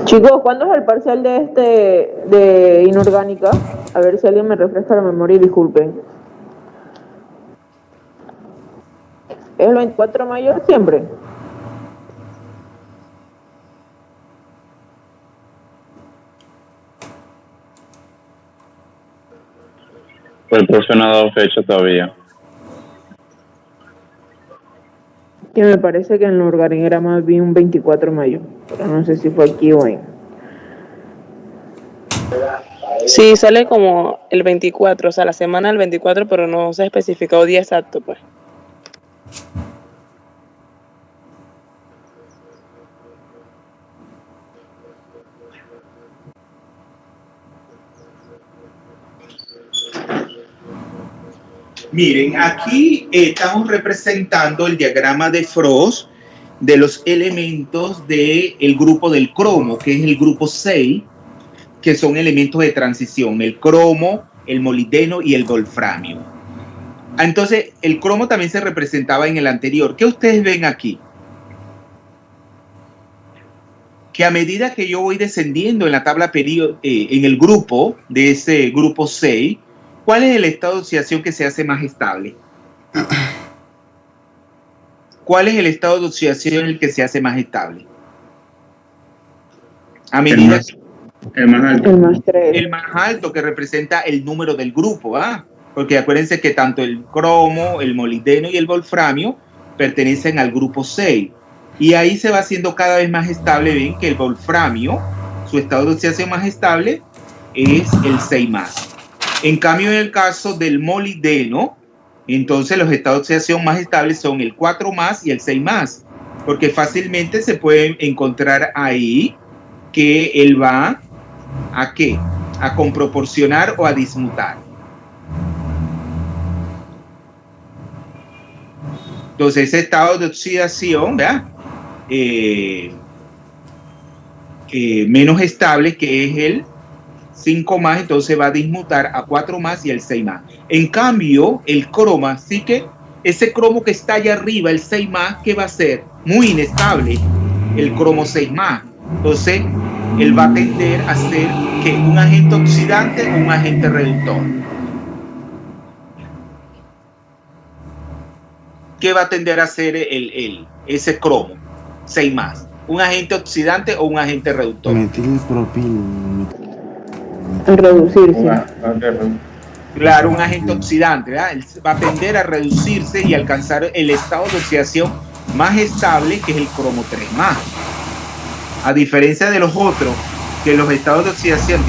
Chicos, ¿cuándo es el parcial de inorgánica? A ver si alguien me refresca la memoria y disculpen. ¿Es el 24 de mayo siempre? Pues el profe no ha dado fecha todavía. Que me parece que en el organigrama vi un 24 de mayo, pero no sé si fue aquí o en... Sí, sale como el 24, o sea, la semana del 24, pero no se ha especificado día exacto, pues. Miren, aquí estamos representando el diagrama de Frost de los elementos del grupo del cromo, que es el grupo 6, que son elementos de transición, el cromo, el molibdeno y el wolframio. Entonces, el cromo también se representaba en el anterior. ¿Qué ustedes ven aquí? Que a medida que yo voy descendiendo en la tabla en el grupo de ese grupo 6, ¿cuál es el estado de oxidación que se hace más estable? ¿Cuál es el estado de oxidación en el que se hace más estable? A medida el más alto. El más alto, que representa el número del grupo, ¿ah? Porque acuérdense que tanto el cromo, el molibdeno y el wolframio pertenecen al grupo 6. Y ahí se va haciendo cada vez más estable. Ven que el wolframio, su estado de oxidación más estable es el 6 más. En cambio, en el caso del molibdeno, entonces los estados de oxidación más estables son el 4 más y el 6 más, porque fácilmente se puede encontrar ahí que él va ¿a qué? A comproporcionar o a dismutar. Entonces, ese estado de oxidación, ¿verdad? Menos estable, que es el 5 más, entonces va a dismutar a 4 más y el 6 más. En cambio, el croma, sí que ese cromo que está allá arriba, el 6 más, ¿qué va a ser? Muy inestable, el cromo 6 más. Entonces, él va a tender a ser ¿qué? Un agente oxidante o un agente reductor. ¿Qué va a tender a ser ese cromo 6 más? ¿Un agente oxidante o un agente reductor? Metilpropilo. Reducirse. Claro, un agente oxidante, ¿verdad? Él va a tender a reducirse y alcanzar el estado de oxidación más estable, que es el cromo 3+. A diferencia de los otros, que los estados de oxidación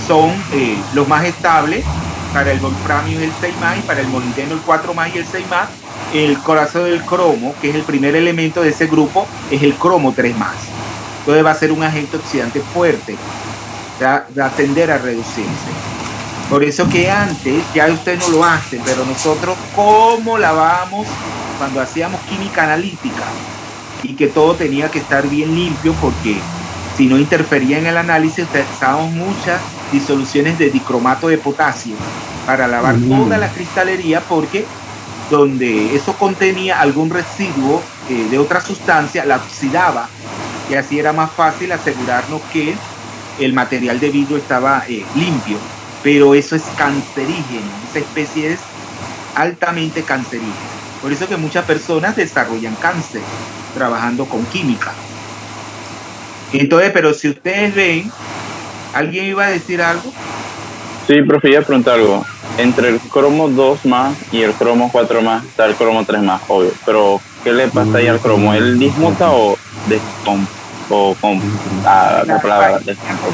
son los más estables. Para el wolframio es el 6+, y para el molibdeno el 4+ y el 6+. El corazón del cromo, que es el primer elemento de ese grupo, es el cromo 3+. Entonces va a ser un agente oxidante fuerte, va a tender a reducirse. Por eso que antes, ya usted no lo hace, pero nosotros cómo lavábamos cuando hacíamos química analítica, y que todo tenía que estar bien limpio, porque si no interfería en el análisis, utilizábamos muchas disoluciones de dicromato de potasio para lavar toda la cristalería, porque donde eso contenía algún residuo de otra sustancia, la oxidaba, y así era más fácil asegurarnos que el material de vidrio estaba limpio. Pero eso es cancerígeno, esa especie es altamente cancerígena. Por eso que muchas personas desarrollan cáncer trabajando con química. Entonces, pero si ustedes ven, ¿alguien iba a decir algo? Sí, profe, iba a preguntar algo. Entre el cromo 2+ y el cromo 4+ está el cromo 3+, obvio. Pero, ¿qué le pasa ahí al cromo? ¿Él dismuta o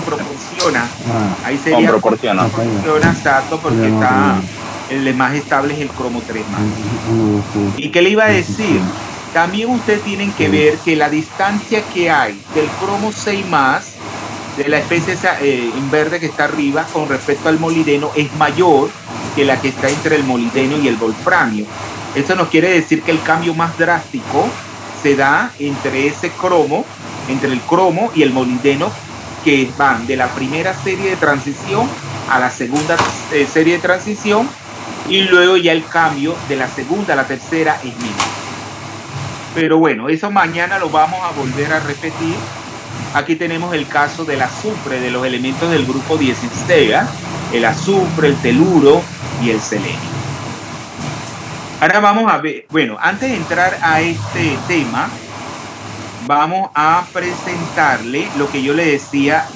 proporciona? Ahí sería proporciona, exacto, porque está el más estable es el cromo 3+. ¿Y qué le iba a decir? También ustedes tienen que ver que la distancia que hay del cromo 6+, de la especie en verde que está arriba, con respecto al molibdeno, es mayor que la que está entre el molibdeno y el wolframio. Eso nos quiere decir que el cambio más drástico se da entre el cromo y el molibdeno, que van de la primera serie de transición a la segunda serie de transición, y luego ya el cambio de la segunda a la tercera es mínimo. Pero bueno, eso mañana lo vamos a volver a repetir. Aquí tenemos el caso del azufre, de los elementos del grupo 16, el azufre, el teluro y el selenio. Ahora vamos a ver, bueno, antes de entrar a este tema, vamos a presentarle lo que yo le decía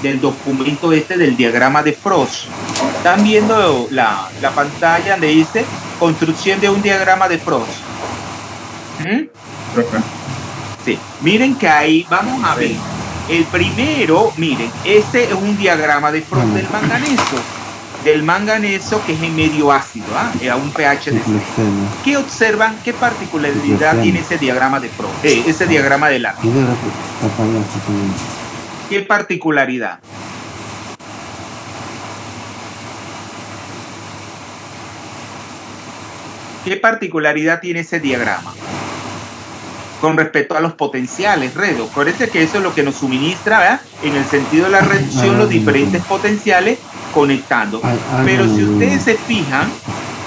del documento del diagrama de Frost. Están viendo la pantalla donde dice construcción de un diagrama de Frost. Sí, miren que ahí vamos a ver el primero. Miren, este es un diagrama de Frost del manganeso, que es en medio ácido, a un pH de 6. ¿Qué observan? ¿Qué particularidad tiene ese diagrama de Frost? Ese diagrama de lápiz. ¿Qué particularidad? ¿Qué particularidad tiene ese diagrama con respecto a los potenciales, Redo? Acuérdense que eso es lo que nos suministra, ¿verdad? En el sentido de la reducción, los diferentes potenciales conectando. Pero si ustedes se fijan,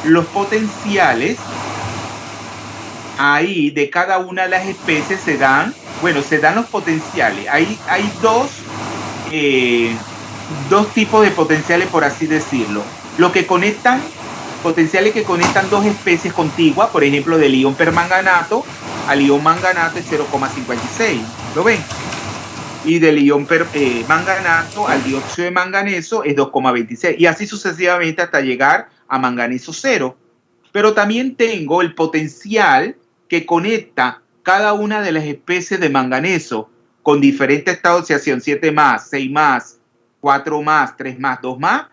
los potenciales ahí de cada una de las especies se dan los potenciales. Hay dos tipos de potenciales, por así decirlo. Potenciales que conectan dos especies contiguas, por ejemplo, del ion permanganato al ion manganato es 0,56, ¿lo ven? Y del ion manganato al dióxido de manganeso es 2,26, y así sucesivamente hasta llegar a manganeso 0. Pero también tengo el potencial que conecta cada una de las especies de manganeso con diferentes estados de oxidación, 7+, 6+, 4+, 3+, 2+,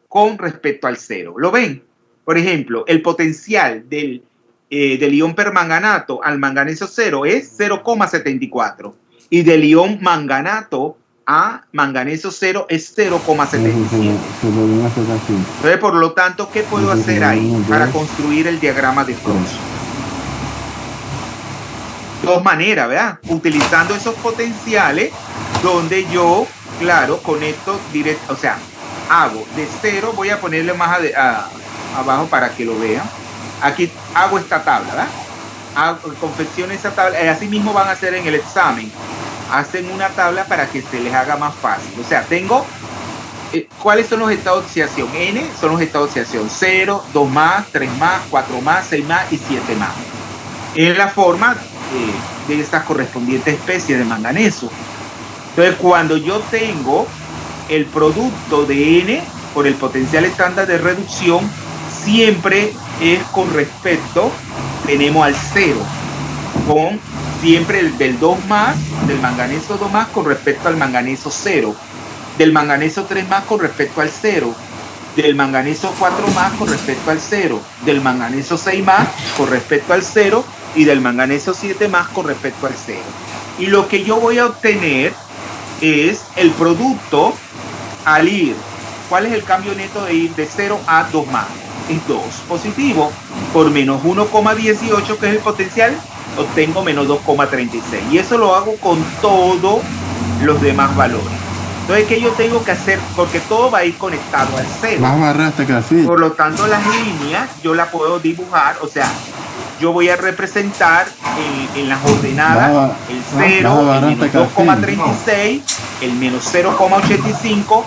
con respecto al 0. ¿Lo ven? Por ejemplo, el potencial del ion permanganato al manganeso 0 es 0,74, y del ion manganato a manganeso 0 es 0,77. Entonces, por lo tanto, ¿qué puedo hacer ahí para construir el diagrama de Frost? Dos maneras, ¿verdad? Utilizando esos potenciales, donde yo, claro, conecto directo, o sea, hago de 0, voy a ponerle más abajo para que lo vean. Aquí hago esta tabla, ¿verdad? Confecciono esa tabla, y así mismo van a hacer en el examen. Hacen una tabla para que se les haga más fácil. O sea, tengo ¿cuáles son los estados de oxidación? N son los estados de oxidación: 0, 2+, 3+, 4+, 6+, y 7+. En la forma de estas correspondientes especies de manganeso. Entonces, cuando yo tengo el producto de N, por el potencial estándar de reducción siempre es con respecto, tenemos al 0, con siempre el del 2 más, del manganeso 2 más con respecto al manganeso 0, del manganeso 3 más con respecto al 0, del manganeso 4 más con respecto al 0, del manganeso 6 más con respecto al 0 y del manganeso 7 más con respecto al 0. Y lo que yo voy a obtener es el producto al ir. ¿Cuál es el cambio neto de ir de 0 a 2 más? Es 2 positivo por menos 1,18, que es el potencial, obtengo menos 2,36. Y eso lo hago con todos los demás valores. Entonces, ¿qué yo tengo que hacer? Porque todo va a ir conectado al 0. Más barra hasta que así. Por lo tanto, las líneas yo las puedo dibujar, o sea, yo voy a representar en las ordenadas el 0, el menos 2,36, el menos 0,85,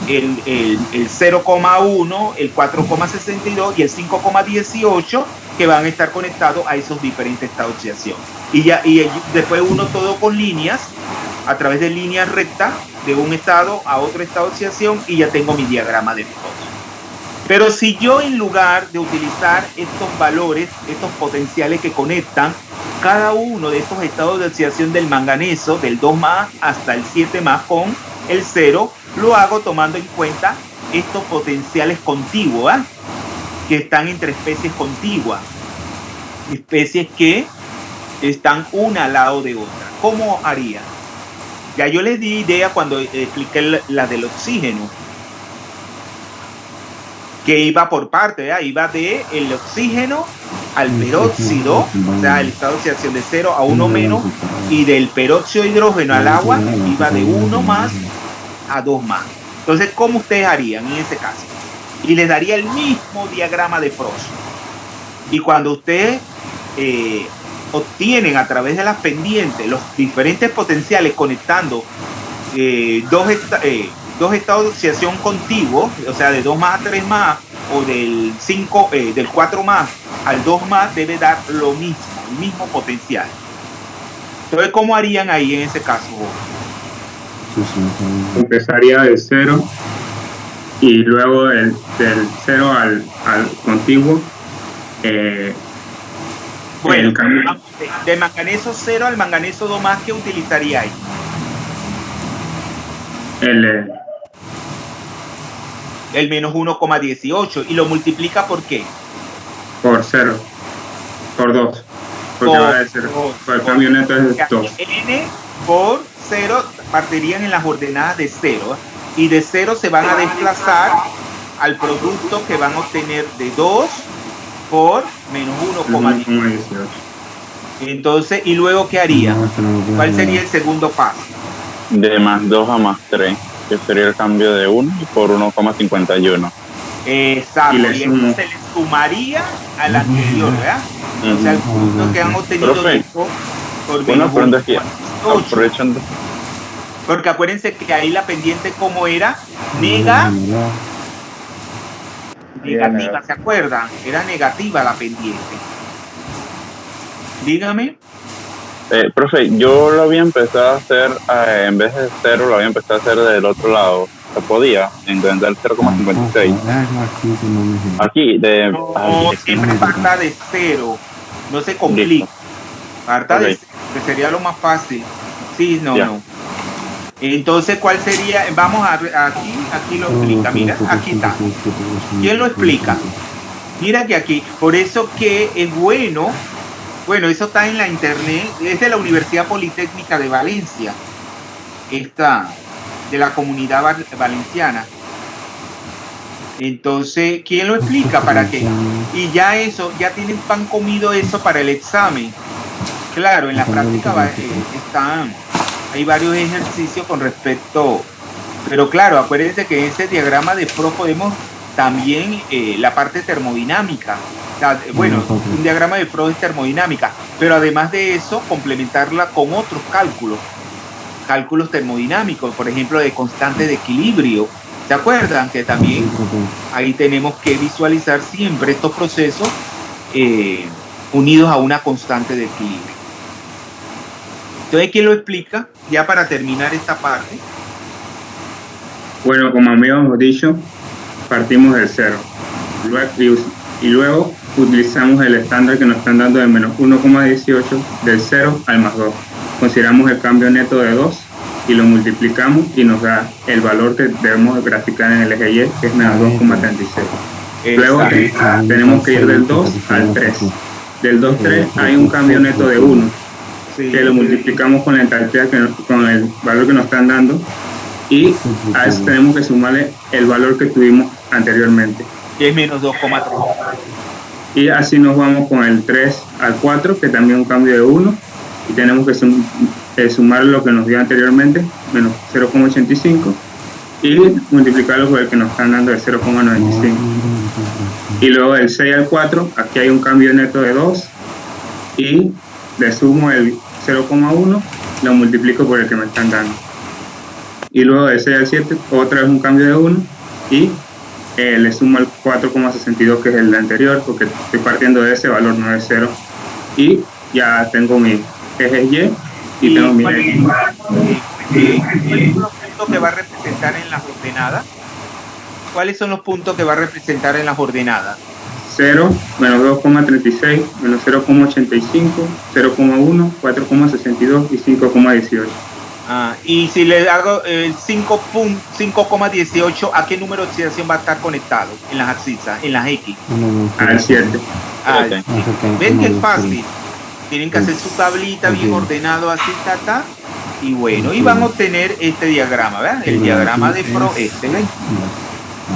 el 0,1, el 4,62 y el 5,18, que van a estar conectados a esos diferentes estados de oxidación. Y después uno todo con líneas, a través de líneas rectas, de un estado a otro estado de oxidación, y ya tengo mi diagrama de Prost. Pero si yo, en lugar de utilizar estos valores, estos potenciales que conectan cada uno de estos estados de oxidación del manganeso, del 2 más hasta el 7 más con el 0, lo hago tomando en cuenta estos potenciales contiguos, que están entre especies contiguas, especies que están una al lado de otra. ¿Cómo haría? Ya yo les di idea cuando expliqué la del oxígeno, que iba por parte, iba de el oxígeno al peróxido, o sea, el estado de oxidación de 0 a 1 menos, y del peróxido de hidrógeno al agua iba de 1 más a 2 más. Entonces, ¿cómo ustedes harían en ese caso? Y les daría el mismo diagrama de Prost. Y cuando ustedes obtienen a través de las pendientes los diferentes potenciales conectando dos estados de oxidación contiguos, o sea, de 2 más a 3 más, o del 4 más al 2 más, debe dar lo mismo, el mismo potencial. Entonces, ¿cómo harían ahí en ese caso? Empezaría de 0 y luego del 0 al contiguo. Bueno, de manganeso 0 al manganeso 2 más, ¿qué utilizaría ahí? El menos 1,18, y lo multiplica ¿por qué? Por 0, por 2, porque va a ser, por el cambio neto es 2. N por 0 partirían en las ordenadas de 0, y de 0 se van a desplazar al producto que van a obtener de 2 por menos 1,18. Entonces, ¿y luego qué haría? ¿Cuál sería el segundo paso? De más 2 a más 3, que sería el cambio de 1 por 1,51. Exacto, y eso se le sumaría al anterior, ¿verdad? O sea, el punto que han obtenido por menos 1,18. Aprovechando. Porque acuérdense que ahí la pendiente, como era, negativa, ¿se acuerdan? Era negativa la pendiente. Dígame. Profe, yo lo había empezado a hacer, en vez de 0, lo había empezado a hacer del otro lado. ¿Se podía? Intentar 0,56. Aquí, no, siempre parta de 0. No se complica. Parta de 0, que sería lo más fácil. Sí, no. Entonces, ¿cuál sería? Vamos a aquí lo explica. Mira, aquí está. ¿Quién lo explica? Mira que aquí, por eso que es bueno, eso está en la internet, es de la Universidad Politécnica de Valencia, esta, de la Comunidad Valenciana. Entonces, ¿quién lo explica? ¿Para qué? Y ya tienen pan comido eso para el examen. Claro, en la práctica hay varios ejercicios con respecto, pero claro, acuérdense que en ese diagrama de Prost podemos también la parte termodinámica. O sea, un diagrama de Prost es termodinámica, pero además de eso, complementarla con otros cálculos termodinámicos, por ejemplo, de constantes de equilibrio. ¿Se acuerdan? Que también ahí tenemos que visualizar siempre estos procesos unidos a una constante de equilibrio. Entonces, ¿quién lo explica? Ya para terminar esta parte. Bueno, como habíamos dicho, partimos del 0. Y luego utilizamos el estándar que nos están dando de menos 1,18 del 0 al más 2. Consideramos el cambio neto de 2 y lo multiplicamos y nos da el valor que debemos graficar en el eje Y, que es menos 2,36. Luego tenemos que ir del 2 al 3. Del 2 al 3 hay un cambio neto de 1, que lo multiplicamos con la entalpía, con el valor que nos están dando, y a eso tenemos que sumarle el valor que tuvimos anteriormente, que es menos 2,3. y así nos vamos con el 3 al 4, que también es un cambio de 1, y tenemos que sumar lo que nos dio anteriormente, menos 0,85, y multiplicarlo por el que nos están dando de 0,95. Y luego del 6 al 4, aquí hay un cambio neto de 2, y le sumo el 0,1, lo multiplico por el que me están dando. Y luego del 6 al 7, otra vez un cambio de 1, y le sumo el 4,62, que es el anterior, porque estoy partiendo de ese valor, no de 0. Y ya tengo mi eje Y tengo mi X. ¿Cuáles son los puntos que va a representar en las ordenadas? ¿Cuáles son los puntos que va a representar en las ordenadas? 0, menos 2,36, menos 0,85, 0,1, 4,62 y 5,18. Y si le hago el 5,18, ¿a qué número de oxidación va a estar conectado en las abscisas, en las X? Al 7. ¿Ven que es fácil? Tienen que hacer su tablita bien ordenado, así, y bueno, y van a obtener este diagrama, ¿verdad? El diagrama de Pro, ¿ven?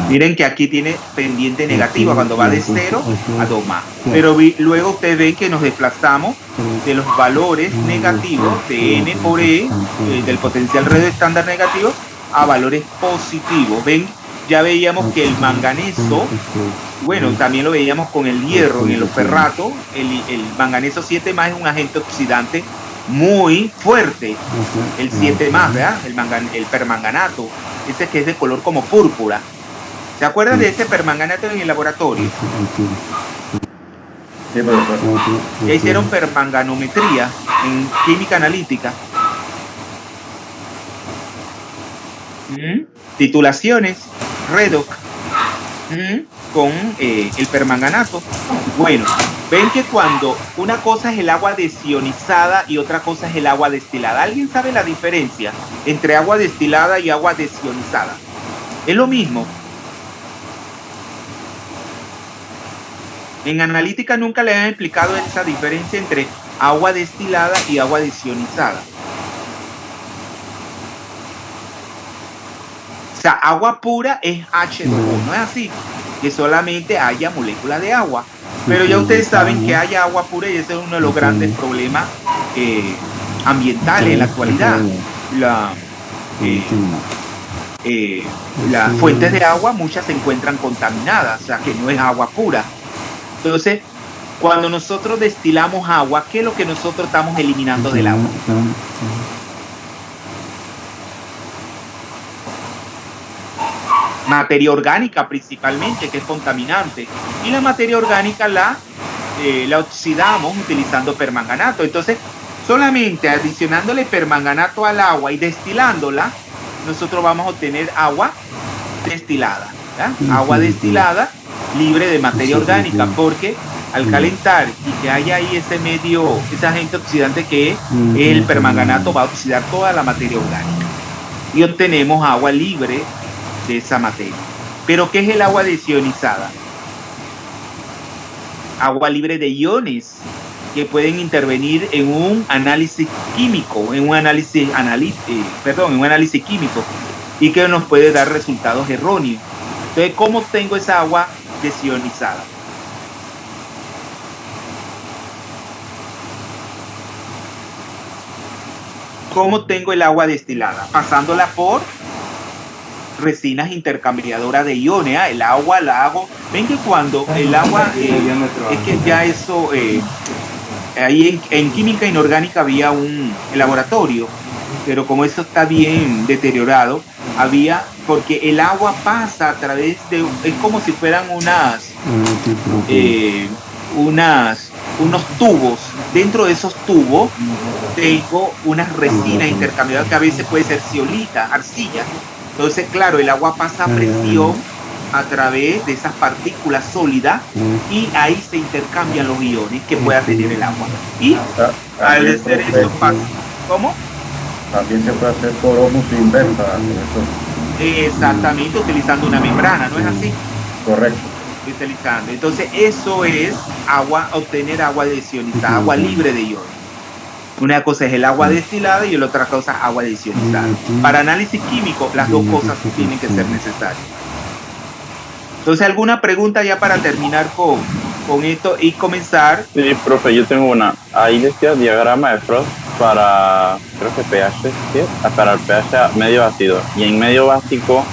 Miren que aquí tiene pendiente negativa cuando va de 0 a 2 más. Pero luego ustedes ven que nos desplazamos de los valores negativos de N por E, del potencial radio estándar negativo, a valores positivos. Ven, ya veíamos que el manganeso, bueno, también lo veíamos con el hierro y el ferrato. El manganeso 7 más es un agente oxidante muy fuerte. El 7 más, ¿verdad? El permanganato, ese que es de color como púrpura. ¿Se acuerdan de ese permanganato en el laboratorio? Ya hicieron permanganometría en química analítica. Titulaciones, redox, con el permanganato. Bueno, ven que cuando una cosa es el agua desionizada y otra cosa es el agua destilada. ¿Alguien sabe la diferencia entre agua destilada y agua desionizada? ¿Es lo mismo? En analítica nunca le han explicado esa diferencia entre agua destilada y agua desionizada. O sea, agua pura es H2O, ¿no es así? Que solamente haya moléculas de agua. Pero ya ustedes saben que haya agua pura y ese es uno de los grandes problemas ambientales en la actualidad. Las fuentes de agua, muchas se encuentran contaminadas, o sea que no es agua pura. Entonces, cuando nosotros destilamos agua, ¿qué es lo que nosotros estamos eliminando del agua? Materia orgánica principalmente, que es contaminante. Y la materia orgánica la oxidamos utilizando permanganato. Entonces, solamente adicionándole permanganato al agua y destilándola, nosotros vamos a obtener agua destilada, ¿verdad? Agua destilada libre de materia orgánica, porque al calentar y que haya ahí ese medio, ese agente oxidante que es el permanganato, va a oxidar toda la materia orgánica y obtenemos agua libre de esa materia. Pero ¿qué es el agua desionizada? Agua libre de iones que pueden intervenir en un análisis químico, en un análisis químico, y que nos puede dar resultados erróneos. Entonces, ¿cómo obtengo esa agua desionizada? ¿Cómo tengo el agua destilada? Pasándola por resinas intercambiadoras de iones. El agua la hago. Ven que cuando el agua, es que ya eso, ahí en química inorgánica había un laboratorio, pero como eso está bien deteriorado, porque el agua pasa a través de, es como si fueran unos tubos. Dentro de esos tubos tengo unas resinas intercambiadas que a veces puede ser zeolita, arcilla. Entonces, claro, el agua pasa a presión a través de esas partículas sólidas y ahí se intercambian los iones que pueda tener el agua. Y al hacer eso pasa. ¿Cómo? También se puede hacer por ósmosis inversa. Exactamente, utilizando una membrana, ¿no es así? Correcto. Utilizando. Entonces, eso es agua, obtener agua desionizada, agua libre de iones. Una cosa es el agua destilada y la otra cosa agua desionizada. Para análisis químico, las dos cosas tienen que ser necesarias. Entonces, ¿alguna pregunta ya para terminar con esto y comenzar? Sí, profe, yo tengo una. Ahí decía diagrama de Frost para, creo que pH, ¿sí? Para el pH medio ácido. Y en medio básico,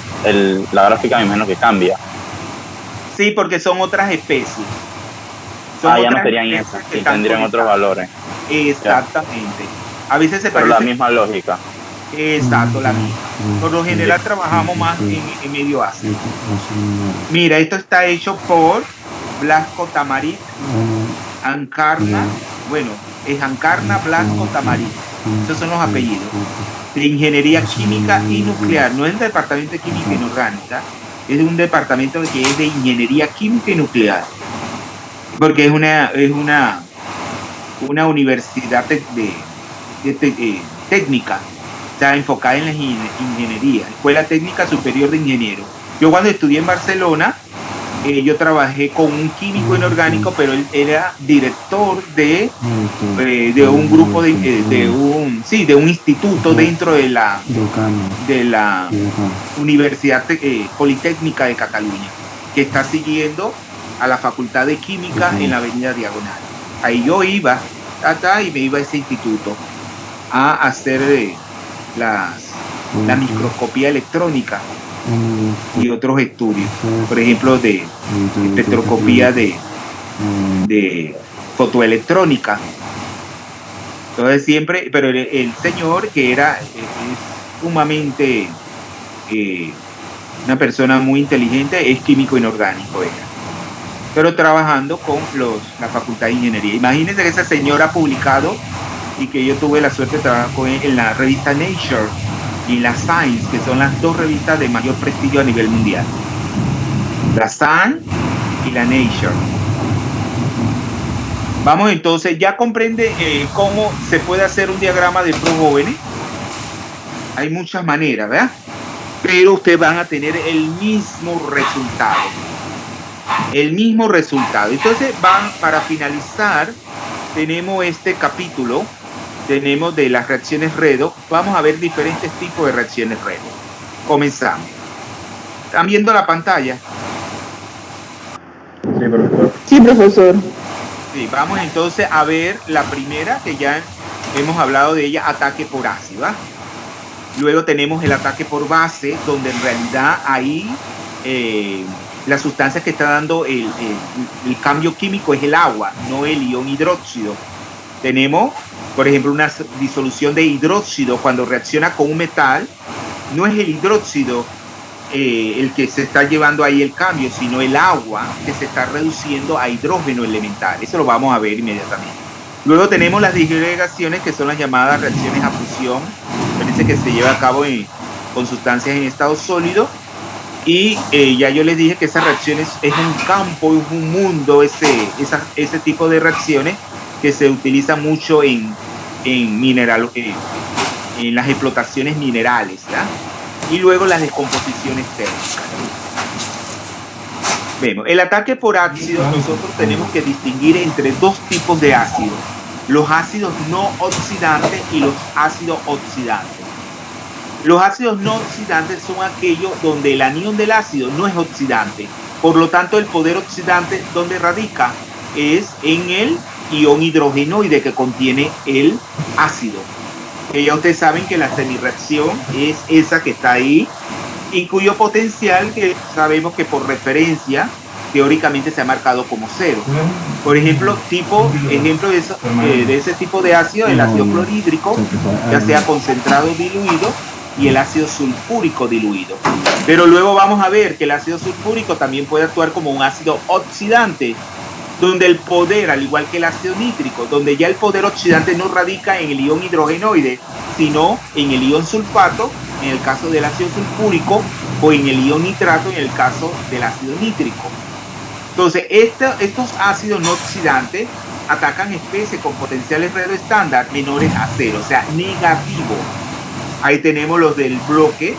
la gráfica me imagino que cambia. Sí, porque son otras especies. Ya no serían esas, y tendrían otros valores. Exactamente. A veces se Pero parece... la misma lógica. Exacto, la misma. Por lo general trabajamos más en medio ácido. Mira, esto está hecho por Blasco Tamarit, Ancarna, bueno, es Ancarna, Blasco Tamarit. Esos son los apellidos. De Ingeniería Química y Nuclear. No es el Departamento de Química Inorgánica, es un departamento que es de Ingeniería Química y Nuclear. Porque es una universidad técnica. Está enfocada en la ingeniería, Escuela Técnica Superior de Ingenieros. Yo cuando estudié en Barcelona, yo trabajé con un químico inorgánico, pero él era director de un grupo de un instituto dentro de la Universidad Politécnica de Cataluña, que está siguiendo a la Facultad de Química en la Avenida Diagonal. Ahí yo iba, y me iba a ese instituto a hacer la microscopía electrónica y otros estudios, por ejemplo de espectroscopía de fotoelectrónica. Entonces siempre, pero el señor que era sumamente una persona muy inteligente, es químico inorgánico era, pero trabajando con la Facultad de Ingeniería. Imagínense que ese señor ha publicado, y que yo tuve la suerte de trabajar con él en la revista Nature y la Science, que son las dos revistas de mayor prestigio a nivel mundial. La Science y la Nature. Vamos entonces, ya comprende cómo se puede hacer un diagrama de Frost jóvenes. Hay muchas maneras, ¿verdad? Pero ustedes van a tener el mismo resultado. El mismo resultado. Entonces, para finalizar, tenemos este capítulo. Tenemos de las reacciones redox. Vamos a ver diferentes tipos de reacciones redox. Comenzamos. ¿Están viendo la pantalla? Sí, profesor. Sí, profesor. Sí, vamos entonces a ver la primera, que ya hemos hablado de ella, ataque por ácido. ¿Ah? Luego tenemos el ataque por base, donde en realidad ahí la sustancia que está dando el cambio químico es el agua, no el ion hidróxido. Tenemos, por ejemplo, una disolución de hidróxido cuando reacciona con un metal. No es el hidróxido el que se está llevando ahí el cambio, sino el agua que se está reduciendo a hidrógeno elemental. Eso lo vamos a ver inmediatamente. Luego tenemos las disgregaciones, que son las llamadas reacciones a fusión. Parece que se lleva a cabo con sustancias en estado sólido. Y ya yo les dije que esas reacciones es un campo, es un mundo, ese tipo de reacciones que se utiliza mucho en las explotaciones minerales, ¿ya? Y luego las descomposiciones térmicas. Vemos, el ataque por ácido, nosotros tenemos que distinguir entre dos tipos de ácidos: los ácidos no oxidantes y los ácidos oxidantes. Los ácidos no oxidantes son aquellos donde el anión del ácido no es oxidante, por lo tanto el poder oxidante donde radica es en el ion hidrogenoide que contiene el ácido. Ya ustedes saben que la semirreacción es esa que está ahí, y cuyo potencial que sabemos que por referencia teóricamente se ha marcado como 0. Por ejemplo, ejemplo de ese tipo de ácido, el ácido clorhídrico, ya sea concentrado o diluido, y el ácido sulfúrico diluido. Pero luego vamos a ver que el ácido sulfúrico también puede actuar como un ácido oxidante, donde el poder, al igual que el ácido nítrico, donde ya el poder oxidante no radica en el ion hidrogenoide, sino en el ion sulfato, en el caso del ácido sulfúrico, o en el ion nitrato en el caso del ácido nítrico. Entonces, estos ácidos no oxidantes atacan especies con potenciales redo estándar menores a 0, o sea, negativo. Ahí tenemos los del bloque,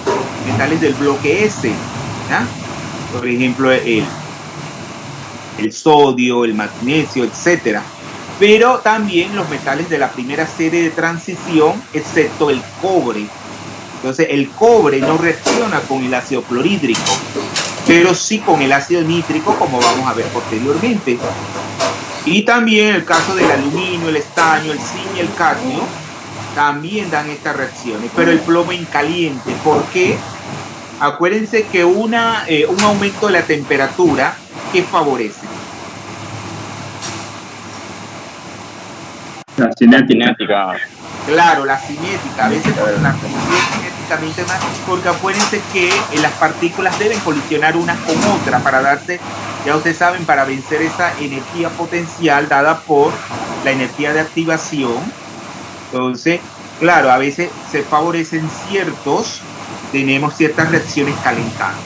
metales del bloque S, ¿ya? Por ejemplo, el sodio, el magnesio, etcétera. Pero también los metales de la primera serie de transición, excepto el cobre. Entonces, el cobre no reacciona con el ácido clorhídrico, pero sí con el ácido nítrico, como vamos a ver posteriormente. Y también el caso del aluminio, el estaño, el zinc y el cadmio también dan estas reacciones, pero el plomo en caliente. ¿Por qué? Acuérdense que un aumento de la temperatura, ¿qué favorece? La cinética. Claro, la cinética. A veces por la cinéticamente más, porque acuérdense que las partículas deben colisionar unas con otras para darse, ya ustedes saben, para vencer esa energía potencial dada por la energía de activación. Entonces, claro, a veces se favorecen tenemos ciertas reacciones calentadas.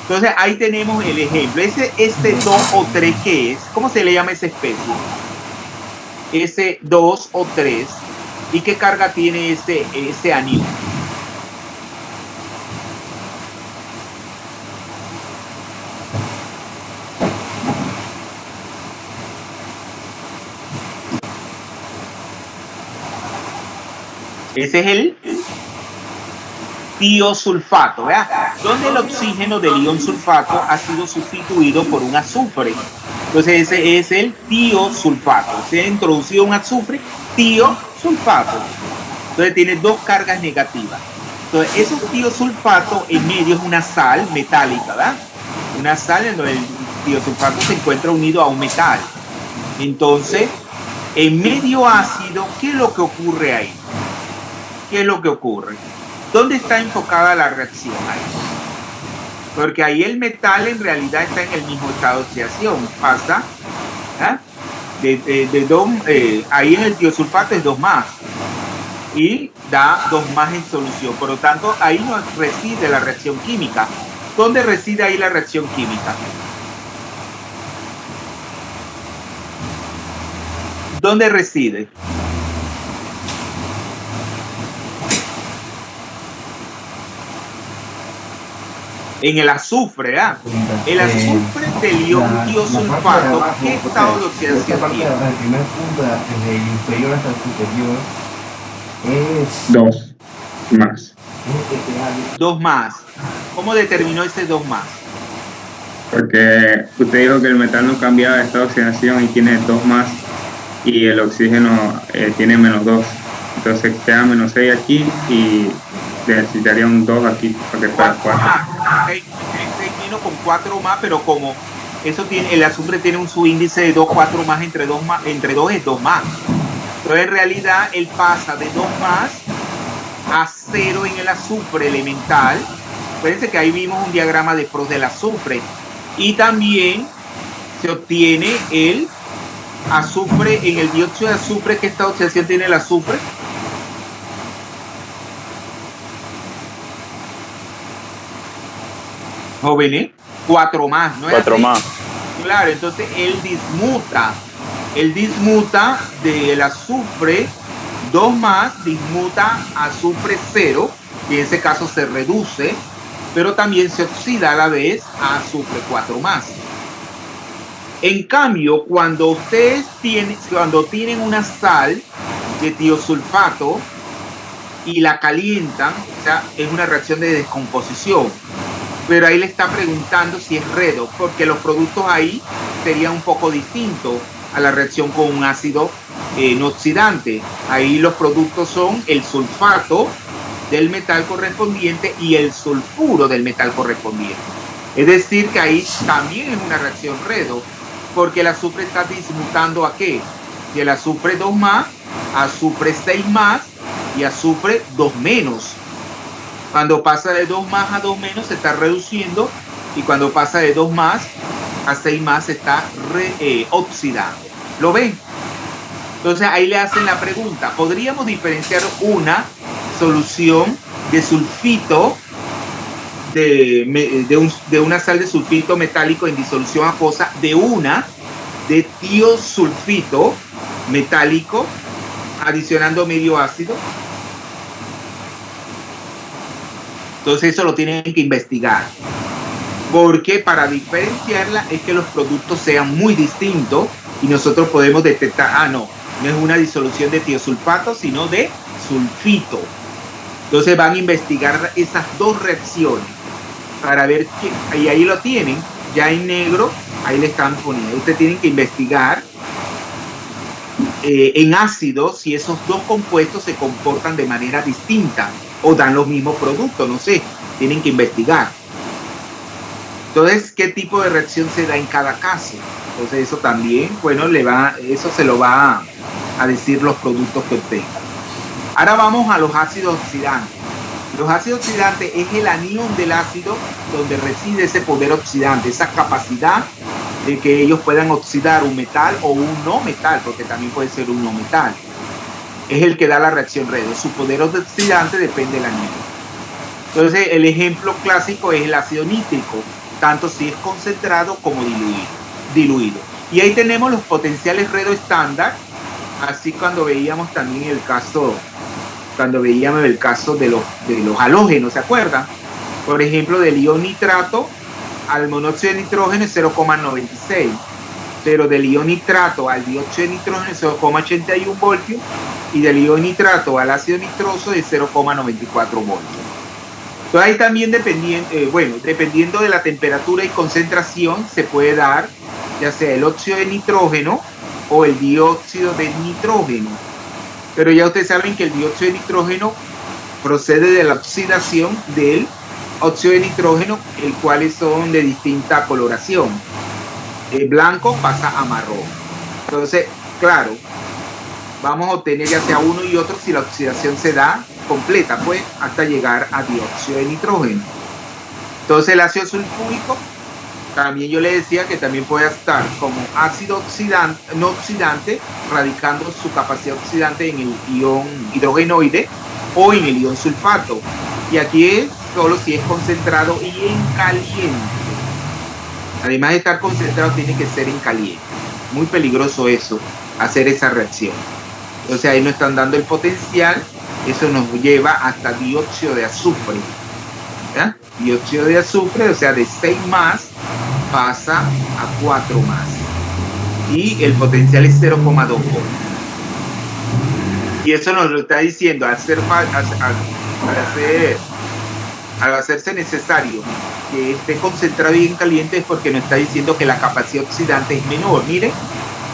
Entonces, ahí tenemos el ejemplo. Este 2 o 3, ¿qué es? ¿Cómo se le llama esa especie? Ese 2 o 3. ¿Y qué carga tiene ese anión? Ese es el tiosulfato, ¿verdad? Donde el oxígeno del ion sulfato ha sido sustituido por un azufre. Entonces ese es el tiosulfato. Se ha introducido un azufre, tiosulfato. Entonces tiene dos cargas negativas. Entonces esos tiosulfatos en medio es una sal metálica, ¿verdad? Una sal en donde el tiosulfato se encuentra unido a un metal. Entonces, en medio ácido, ¿qué es lo que ocurre ahí? ¿Qué es lo que ocurre? ¿Dónde está enfocada la reacción ahí? Porque ahí el metal en realidad está en el mismo estado de oxidación. Pasa ahí en el tiosulfato es 2 más y da 2 más en solución. Por lo tanto, ahí no reside la reacción química. ¿Dónde reside ahí la reacción química? ¿Dónde reside? En el azufre, ¿ah? El azufre del ion tiosulfato, ¿qué estado de oxidación tiene? El primer punto, desde el inferior hasta el superior, es 2 más. 2 más. ¿Cómo determinó ese 2 más? Porque usted dijo que el metal no cambiaba de estado de oxidación y tiene 2 más y el oxígeno tiene menos 2. Entonces queda menos 6 aquí y necesitaría un 2 aquí para que fuera 4. Vino con 4 más, pero como eso tiene, el azufre tiene un subíndice de 2, 4 más, entre 2 es 2 más. Entonces en realidad él pasa de 2 más a 0 en el azufre elemental. Fíjense que ahí vimos un diagrama de pros del azufre. Y también se obtiene el azufre en el dióxido de azufre. ¿Qué estado de oxidación tiene el azufre? Jóvenes, 4 más, ¿no es 4 así? más. Claro, entonces él dismuta del azufre 2 más, dismuta azufre 0, y en ese caso se reduce, pero también se oxida a la vez a azufre 4 más. En cambio, cuando tienen una sal de tiosulfato y la calientan, o sea, es una reacción de descomposición. Pero ahí le está preguntando si es redox, porque los productos ahí serían un poco distintos a la reacción con un ácido no oxidante. Ahí los productos son el sulfato del metal correspondiente y el sulfuro del metal correspondiente. Es decir, que ahí también es una reacción redox, porque el azufre está dismutando ¿a qué? Del azufre 2 más, azufre 6 más y azufre 2 menos. Cuando pasa de 2 más a 2 menos se está reduciendo, y cuando pasa de 2 más a 6 más se está oxidando. ¿Lo ven? Entonces ahí le hacen la pregunta: ¿podríamos diferenciar una solución de sulfito de una sal de sulfito metálico en disolución acuosa de tiosulfito metálico, adicionando medio ácido. Entonces eso lo tienen que investigar, porque para diferenciarla es que los productos sean muy distintos y nosotros podemos detectar, no es una disolución de tiosulfato, sino de sulfito. Entonces van a investigar esas dos reacciones para ver qué, y ahí lo tienen, ya en negro, ahí le están poniendo. Ustedes tienen que investigar en ácido si esos dos compuestos se comportan de manera distinta o dan los mismos productos, no sé, tienen que investigar. Entonces, ¿qué tipo de reacción se da en cada caso? Entonces eso también, bueno, eso se lo va a decir los productos que obtengan. Ahora vamos a los ácidos oxidantes. Los ácidos oxidantes es el anión del ácido donde reside ese poder oxidante, esa capacidad de que ellos puedan oxidar un metal o un no metal, porque también puede ser un no metal. Es el que da la reacción redox. Su poder oxidante depende del anión. Entonces, el ejemplo clásico es el ácido nítrico, tanto si es concentrado como diluido. Y ahí tenemos los potenciales redox estándar, así cuando veíamos también el caso de los halógenos, ¿se acuerdan? Por ejemplo, del ion nitrato al monóxido de nitrógeno es 0,96, pero del ion nitrato al dióxido de nitrógeno es 0,81 voltios y del ion nitrato al ácido nitroso es 0,94 voltios. Entonces ahí también dependiendo de la temperatura y concentración se puede dar ya sea el óxido de nitrógeno o el dióxido de nitrógeno. Pero ya ustedes saben que el dióxido de nitrógeno procede de la oxidación del óxido de nitrógeno, el cual son de distinta coloración. El blanco pasa a marrón. Entonces, claro, vamos a obtener ya sea uno y otro si la oxidación se da completa, pues, hasta llegar a dióxido de nitrógeno. Entonces, el ácido sulfúrico, también yo le decía que también puede estar como ácido no oxidante, radicando su capacidad oxidante en el ion hidrogenoide o en el ion sulfato. Y aquí es solo si es concentrado y en caliente. Además de estar concentrado, tiene que ser en caliente. Muy peligroso eso, hacer esa reacción. Entonces ahí nos están dando el potencial. Eso nos lleva hasta dióxido de azufre. ¿Ya? Dióxido de azufre, o sea, de 6 más pasa a 4 más. Y el potencial es 0,2 voltios. Y eso nos lo está diciendo, al hacerse necesario que esté concentrado y en caliente, es porque nos está diciendo que la capacidad oxidante es menor. Miren,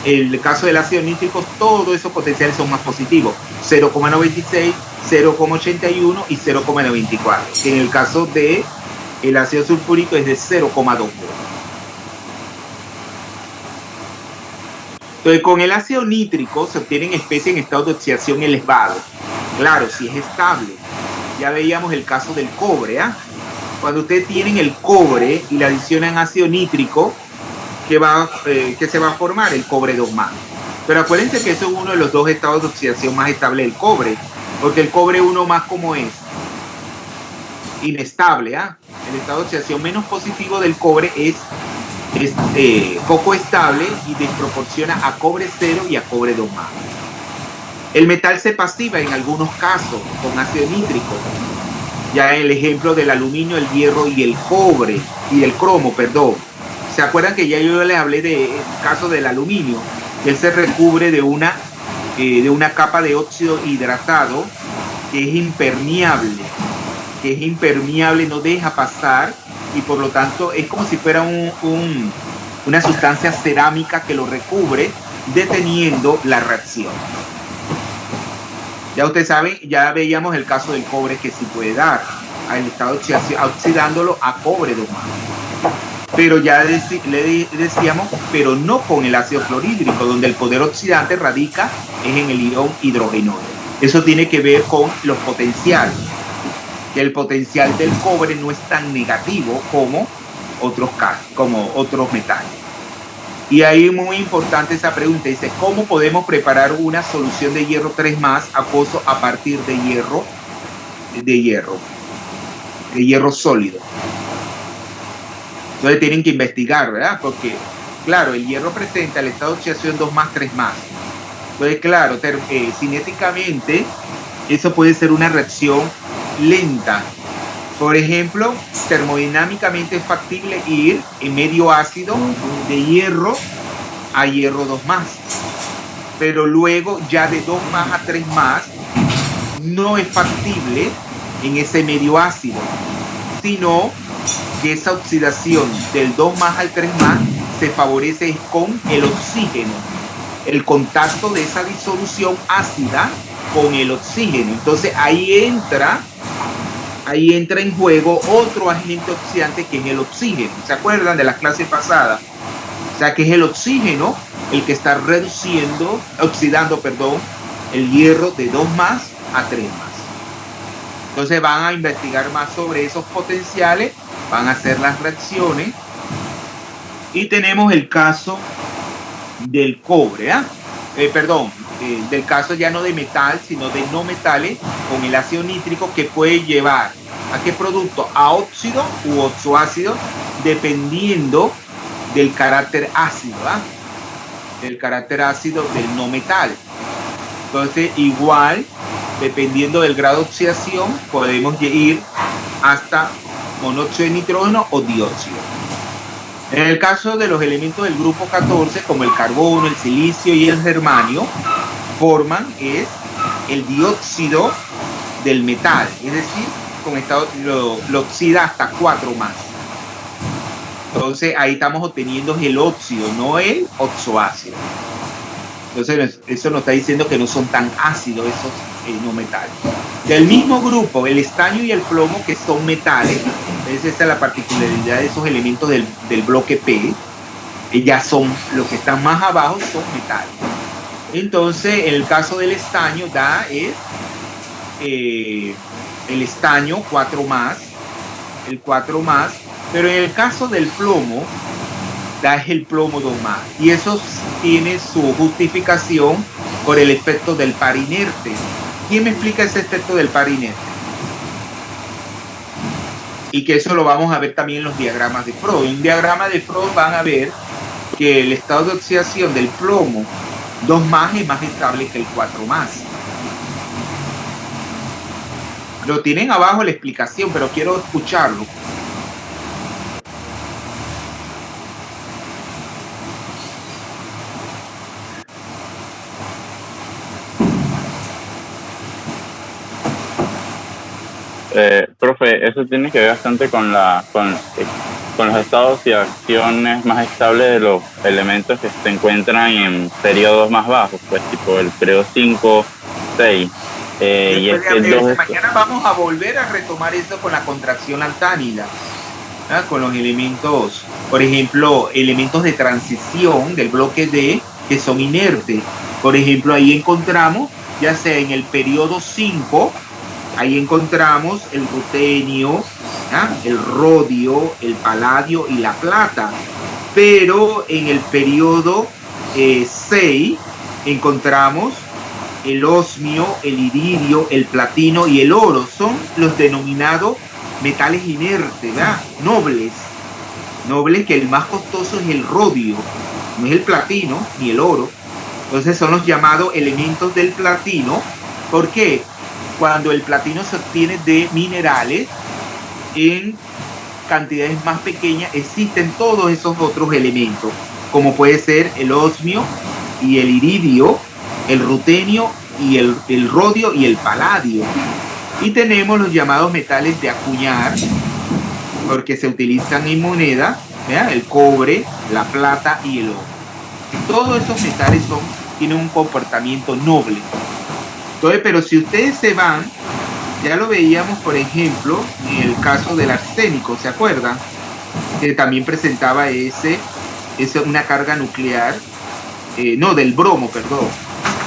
en el caso del ácido nítrico, todos esos potenciales son más positivos, 0,96, 0,81 y 0,94. En el caso de el ácido sulfúrico es de 0,2 voltios. Entonces, con el ácido nítrico se obtienen especies en estado de oxidación elevado. Claro, si es estable. Ya veíamos el caso del cobre, ¿eh? Cuando ustedes tienen el cobre y le adicionan ácido nítrico, ¿qué se va a formar? El cobre 2+. Pero acuérdense que eso es uno de los dos estados de oxidación más estables del cobre, porque el cobre 1+, ¿cómo es? Inestable, ¿eh? El estado de oxidación menos positivo del cobre es poco estable y desproporciona a cobre 0 y a cobre 2+. El metal se pasiva en algunos casos con ácido nítrico. Ya en el ejemplo del aluminio, el hierro y el cobre, y el cromo, perdón. ¿Se acuerdan que ya yo les hablé del caso del aluminio? Él se recubre de una capa de óxido hidratado que es impermeable, no deja pasar, y por lo tanto es como si fuera una sustancia cerámica que lo recubre, deteniendo la reacción. Ya ustedes saben, ya veíamos el caso del cobre que sí puede dar al estado de oxidación, oxidándolo a cobre 2+. Pero ya le decíamos, pero no con el ácido clorhídrico, donde el poder oxidante radica es en el ion hidrogenoide. Eso tiene que ver con los potenciales. Que el potencial del cobre no es tan negativo como otros metales. Y ahí es muy importante esa pregunta. Dice, ¿cómo podemos preparar una solución de hierro 3+ acuoso a partir de hierro? de hierro sólido. Entonces tienen que investigar, ¿verdad? Porque, claro, el hierro presenta el estado de oxidación 2+, 3+. Entonces, claro, cinéticamente, eso puede ser una reacción lenta. Por ejemplo, termodinámicamente es factible ir en medio ácido de hierro a hierro 2+. Pero luego ya de 2+ a 3+, no es factible en ese medio ácido, sino que esa oxidación del 2+ al 3+ se favorece con el oxígeno, el contacto de esa disolución ácida con el oxígeno. Entonces ahí entra en juego otro agente oxidante que es el oxígeno. ¿Se acuerdan de las clases pasadas? O sea que es el oxígeno el que está oxidando el hierro de 2+ a 3+. Entonces van a investigar más sobre esos potenciales, van a hacer las reacciones. Y tenemos el caso del cobre, del caso ya no de metal, sino de no metales con el ácido nítrico, que puede llevar ¿a qué producto? A óxido u oxoácido, dependiendo del carácter ácido, del carácter ácido del no metal. Entonces, igual, dependiendo del grado de oxidación, podemos ir hasta monóxido de nitrógeno o dióxido. En el caso de los elementos del grupo 14, como el carbono, el silicio y el germanio, forman el dióxido del metal, es decir, con estado lo oxida hasta 4+. Entonces ahí estamos obteniendo el óxido, no el oxoácido. Entonces eso nos está diciendo que no son tan ácidos esos no metales. Del mismo grupo, el estaño y el plomo, que son metales, esa es la particularidad de esos elementos del bloque P, ya son los que están más abajo, son metales. Entonces, en el caso del estaño el estaño 4+, el 4+, pero en el caso del plomo es el plomo 2+, y eso tiene su justificación por el efecto del par inerte. ¿Quién me explica ese efecto del par inerte? Y que eso lo vamos a ver también en los diagramas de Freud. En un diagrama de Freud van a ver que el estado de oxidación del plomo 2+ es más estable que el 4+. Lo tienen abajo la explicación, pero quiero escucharlo. Profe, eso tiene que ver bastante con los estados y acciones más estables de los elementos que se encuentran en periodos más bajos, pues tipo el periodo 5, 6. Y es que mañana vamos a volver a retomar eso con la contracción lantánida, con los elementos, por ejemplo, elementos de transición del bloque D que son inertes. Por ejemplo, ahí encontramos, ya sea en el periodo 5, ahí encontramos el rutenio, el rodio, el paladio y la plata. Pero en el periodo 6 encontramos el osmio, el iridio, el platino y el oro. Son los denominados metales inertes, ¿verdad? Nobles, que el más costoso es el rodio, no es el platino ni el oro. Entonces son los llamados elementos del platino. ¿Por qué? Cuando el platino se obtiene de minerales en cantidades más pequeñas, existen todos esos otros elementos, como puede ser el osmio y el iridio, el rutenio y el rodio y el paladio. Y tenemos los llamados metales de acuñar, porque se utilizan en moneda, ¿verdad? El cobre, la plata y el oro. Todos esos metales tienen un comportamiento noble. Entonces, pero si ustedes se van, ya lo veíamos, por ejemplo, en el caso del arsénico, ¿se acuerdan? Que también presentaba una carga nuclear, del bromo, perdón,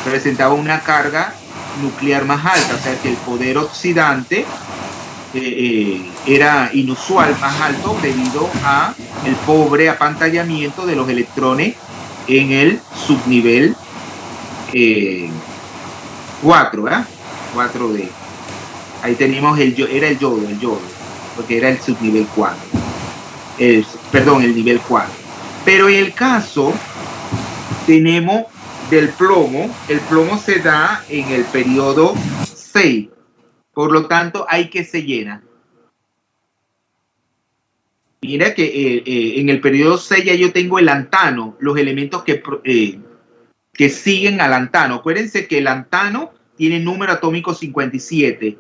presentaba una carga nuclear más alta, o sea que el poder oxidante era inusual, más alto, debido a el pobre apantallamiento de los electrones en el subnivel 4, ¿verdad? 4D. Ahí tenemos era el yodo. porque era el subnivel 4. Perdón, el nivel 4. Pero en el caso, tenemos del plomo, el plomo se da en el periodo 6. Por lo tanto, hay que se llena. Mira que en el periodo 6 ya yo tengo el lantano, los elementos que siguen al lantano. Acuérdense que el lantano tiene número atómico 57.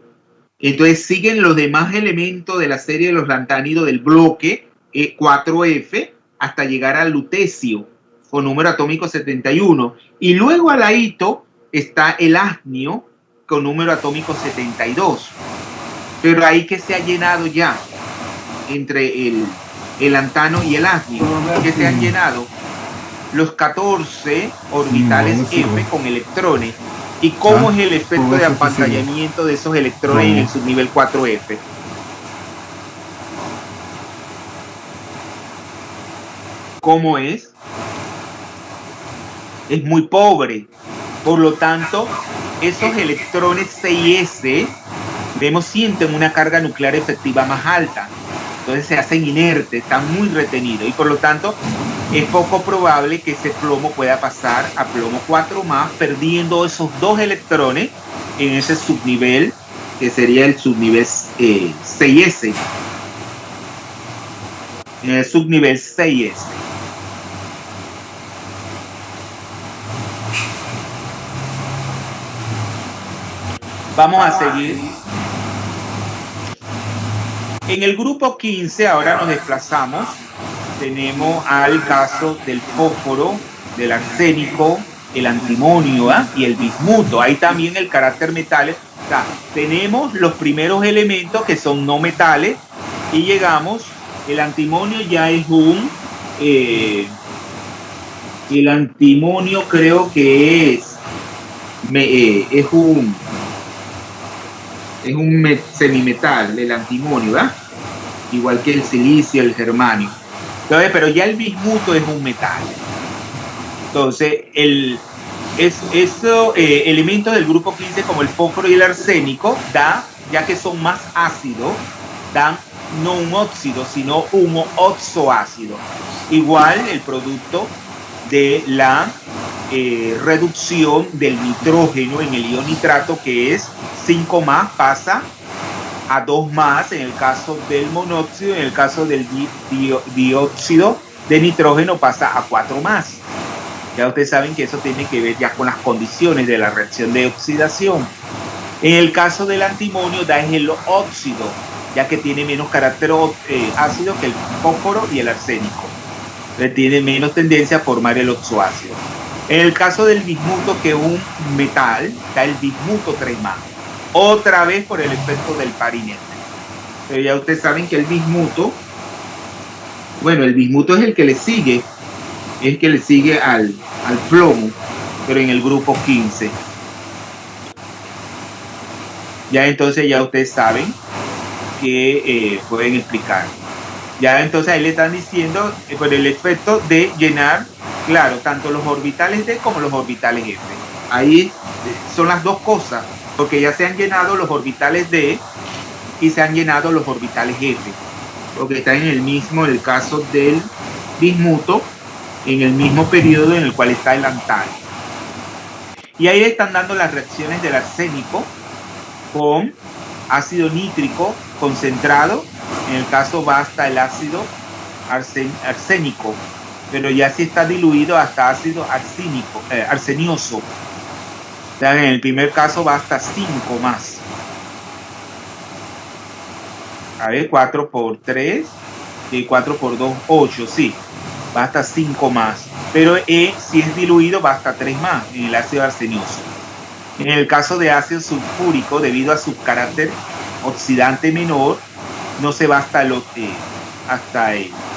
Entonces siguen los demás elementos de la serie de los lantánidos del bloque 4F hasta llegar al lutecio con número atómico 71. Y luego al ladito está el hafnio con número atómico 72. Pero ahí que se ha llenado ya entre el lantano y el hafnio, que se han llenado los 14 orbitales F con electrones. ¿Y cómo es el efecto de apantallamiento de esos electrones en el subnivel 4F? ¿Cómo es? Es muy pobre. Por lo tanto, esos electrones 6s, sienten una carga nuclear efectiva más alta. Entonces se hacen inertes, están muy retenidos y por lo tanto es poco probable que ese plomo pueda pasar a plomo 4 más, perdiendo esos 2 electrones en ese subnivel que sería el subnivel 6s. En el subnivel 6s. Vamos a seguir. En el grupo 15 ahora nos desplazamos. Tenemos al caso del fósforo, del arsénico, el antimonio y el bismuto. Ahí también el carácter metales. O sea, tenemos los primeros elementos que son no metales y llegamos. El antimonio ya es el antimonio creo que es un semimetal, el antimonio, ¿verdad? Igual que el silicio, el germanio. Entonces, pero ya el bismuto es un metal. Entonces, elementos del grupo 15 como el fósforo y el arsénico ya que son más ácidos, dan no un óxido, sino un oxoácido. Igual el producto de la reducción del nitrógeno en el ion nitrato, que es 5 más, pasa a 2 más en el caso del monóxido, en el caso del dióxido de nitrógeno pasa a 4 más. Ya ustedes saben que eso tiene que ver ya con las condiciones de la reacción de oxidación. En el caso del antimonio da es el óxido, ya que tiene menos carácter ácido que el fósforo y el arsénico. Tiene menos tendencia a formar el oxoácido. En el caso del bismuto, que es un metal, da el bismuto 3 más. Otra vez por el efecto del parinete. Pero ya ustedes saben que el bismuto es el que le sigue, al plomo, pero en el grupo 15. Ya entonces ya ustedes saben que pueden explicar. Ya entonces ahí le están diciendo por el efecto de llenar, claro, tanto los orbitales D como los orbitales F. Ahí son las dos cosas, porque ya se han llenado los orbitales D y se han llenado los orbitales F, porque están en el caso del bismuto, en el mismo periodo en el cual está el lantano. Y ahí están dando las reacciones del arsénico con ácido nítrico concentrado. En el caso va hasta el ácido arsénico, pero ya si está diluido hasta ácido arsenioso. O sea, en el primer caso va hasta 5 más. A ver, 4 por 3 y 4 por 2, 8, sí. Va hasta 5 más. Pero si es diluido va hasta 3 más en el ácido arsenioso. En el caso de ácido sulfúrico, debido a su carácter oxidante menor, no se va hasta el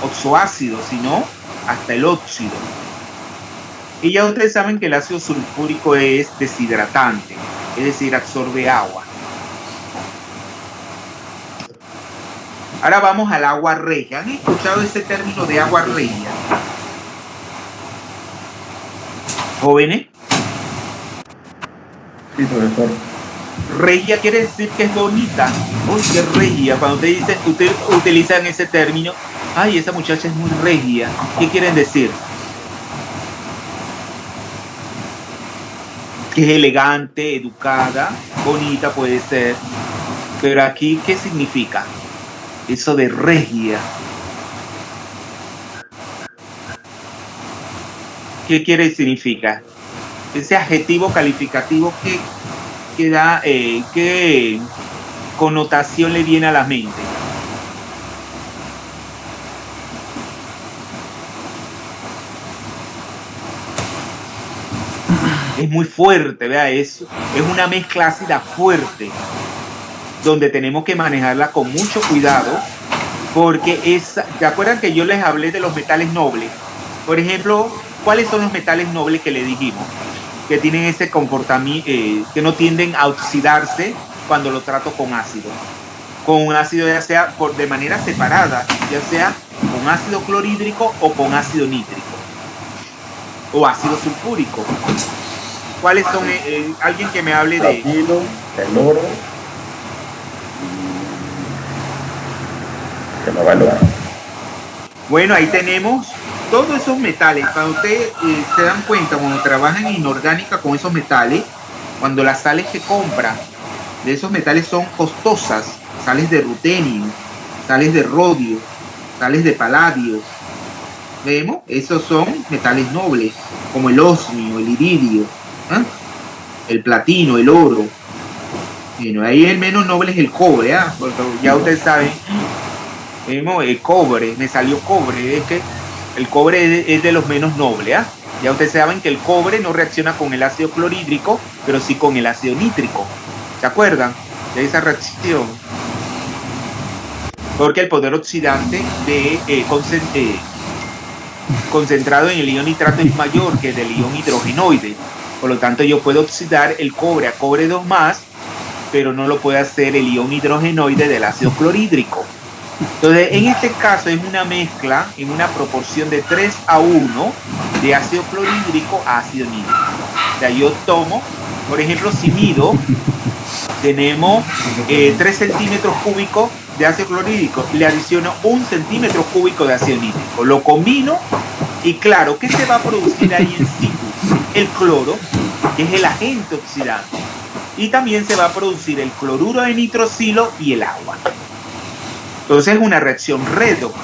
oxoácido, sino hasta el óxido. Y ya ustedes saben que el ácido sulfúrico es deshidratante, es decir, absorbe agua. Ahora vamos al agua regia. ¿Han escuchado ese término de agua regia? ¿Jóvenes? Sí, profesor. Regia quiere decir que es bonita. Uy, qué regia. Cuando ustedes utilizan ese término, ay, esa muchacha es muy regia. ¿Qué quieren decir? Que es elegante, educada, bonita puede ser. Pero aquí, ¿qué significa? Eso de regia. ¿Qué quiere significar? Ese adjetivo calificativo que da, ¿qué connotación le viene a la mente? Es muy fuerte, vea eso. Es una mezcla ácida fuerte, donde tenemos que manejarla con mucho cuidado, porque ¿te acuerdan que yo les hablé de los metales nobles? Por ejemplo, ¿cuáles son los metales nobles que le dijimos? Que tienen ese comportamiento, que no tienden a oxidarse cuando lo trato con ácido. Con un ácido ya sea de manera separada, ya sea con ácido clorhídrico o con ácido nítrico. O ácido sulfúrico. ¿Cuáles son? Alguien que me hable de... Platino, el oro. Que no va el oro. Bueno, ahí tenemos todos esos metales. Cuando ustedes se dan cuenta, cuando trabajan en inorgánica con esos metales, cuando las sales que compran de esos metales son costosas, sales de rutenio, sales de rodio, sales de paladio, ¿vemos? Esos son metales nobles, como el osmio, el iridio, ¿eh? El platino, el oro. Bueno, ahí el menos noble es el cobre, ¿eh? Porque ya ustedes saben, ¿vemos? El cobre, me salió cobre, es que el cobre es de los menos nobles, ¿eh? Ya ustedes saben que el cobre no reacciona con el ácido clorhídrico, pero sí con el ácido nítrico. ¿Se acuerdan de esa reacción? Porque el poder oxidante concentrado en el ion nitrato es mayor que el del ion hidrogenoide. Por lo tanto, yo puedo oxidar el cobre a cobre 2+, pero no lo puede hacer el ion hidrogenoide del ácido clorhídrico. Entonces, en este caso es una mezcla en una proporción de 3:1 de ácido clorhídrico a ácido nítrico. O sea, yo tomo, por ejemplo, si mido, tenemos 3 centímetros cúbicos de ácido clorhídrico, le adiciono 1 centímetro cúbico de ácido nítrico, lo combino y claro, ¿qué se va a producir ahí en situ? El cloro, que es el agente oxidante, y también se va a producir el cloruro de nitrosilo y el agua. Entonces es una reacción redox,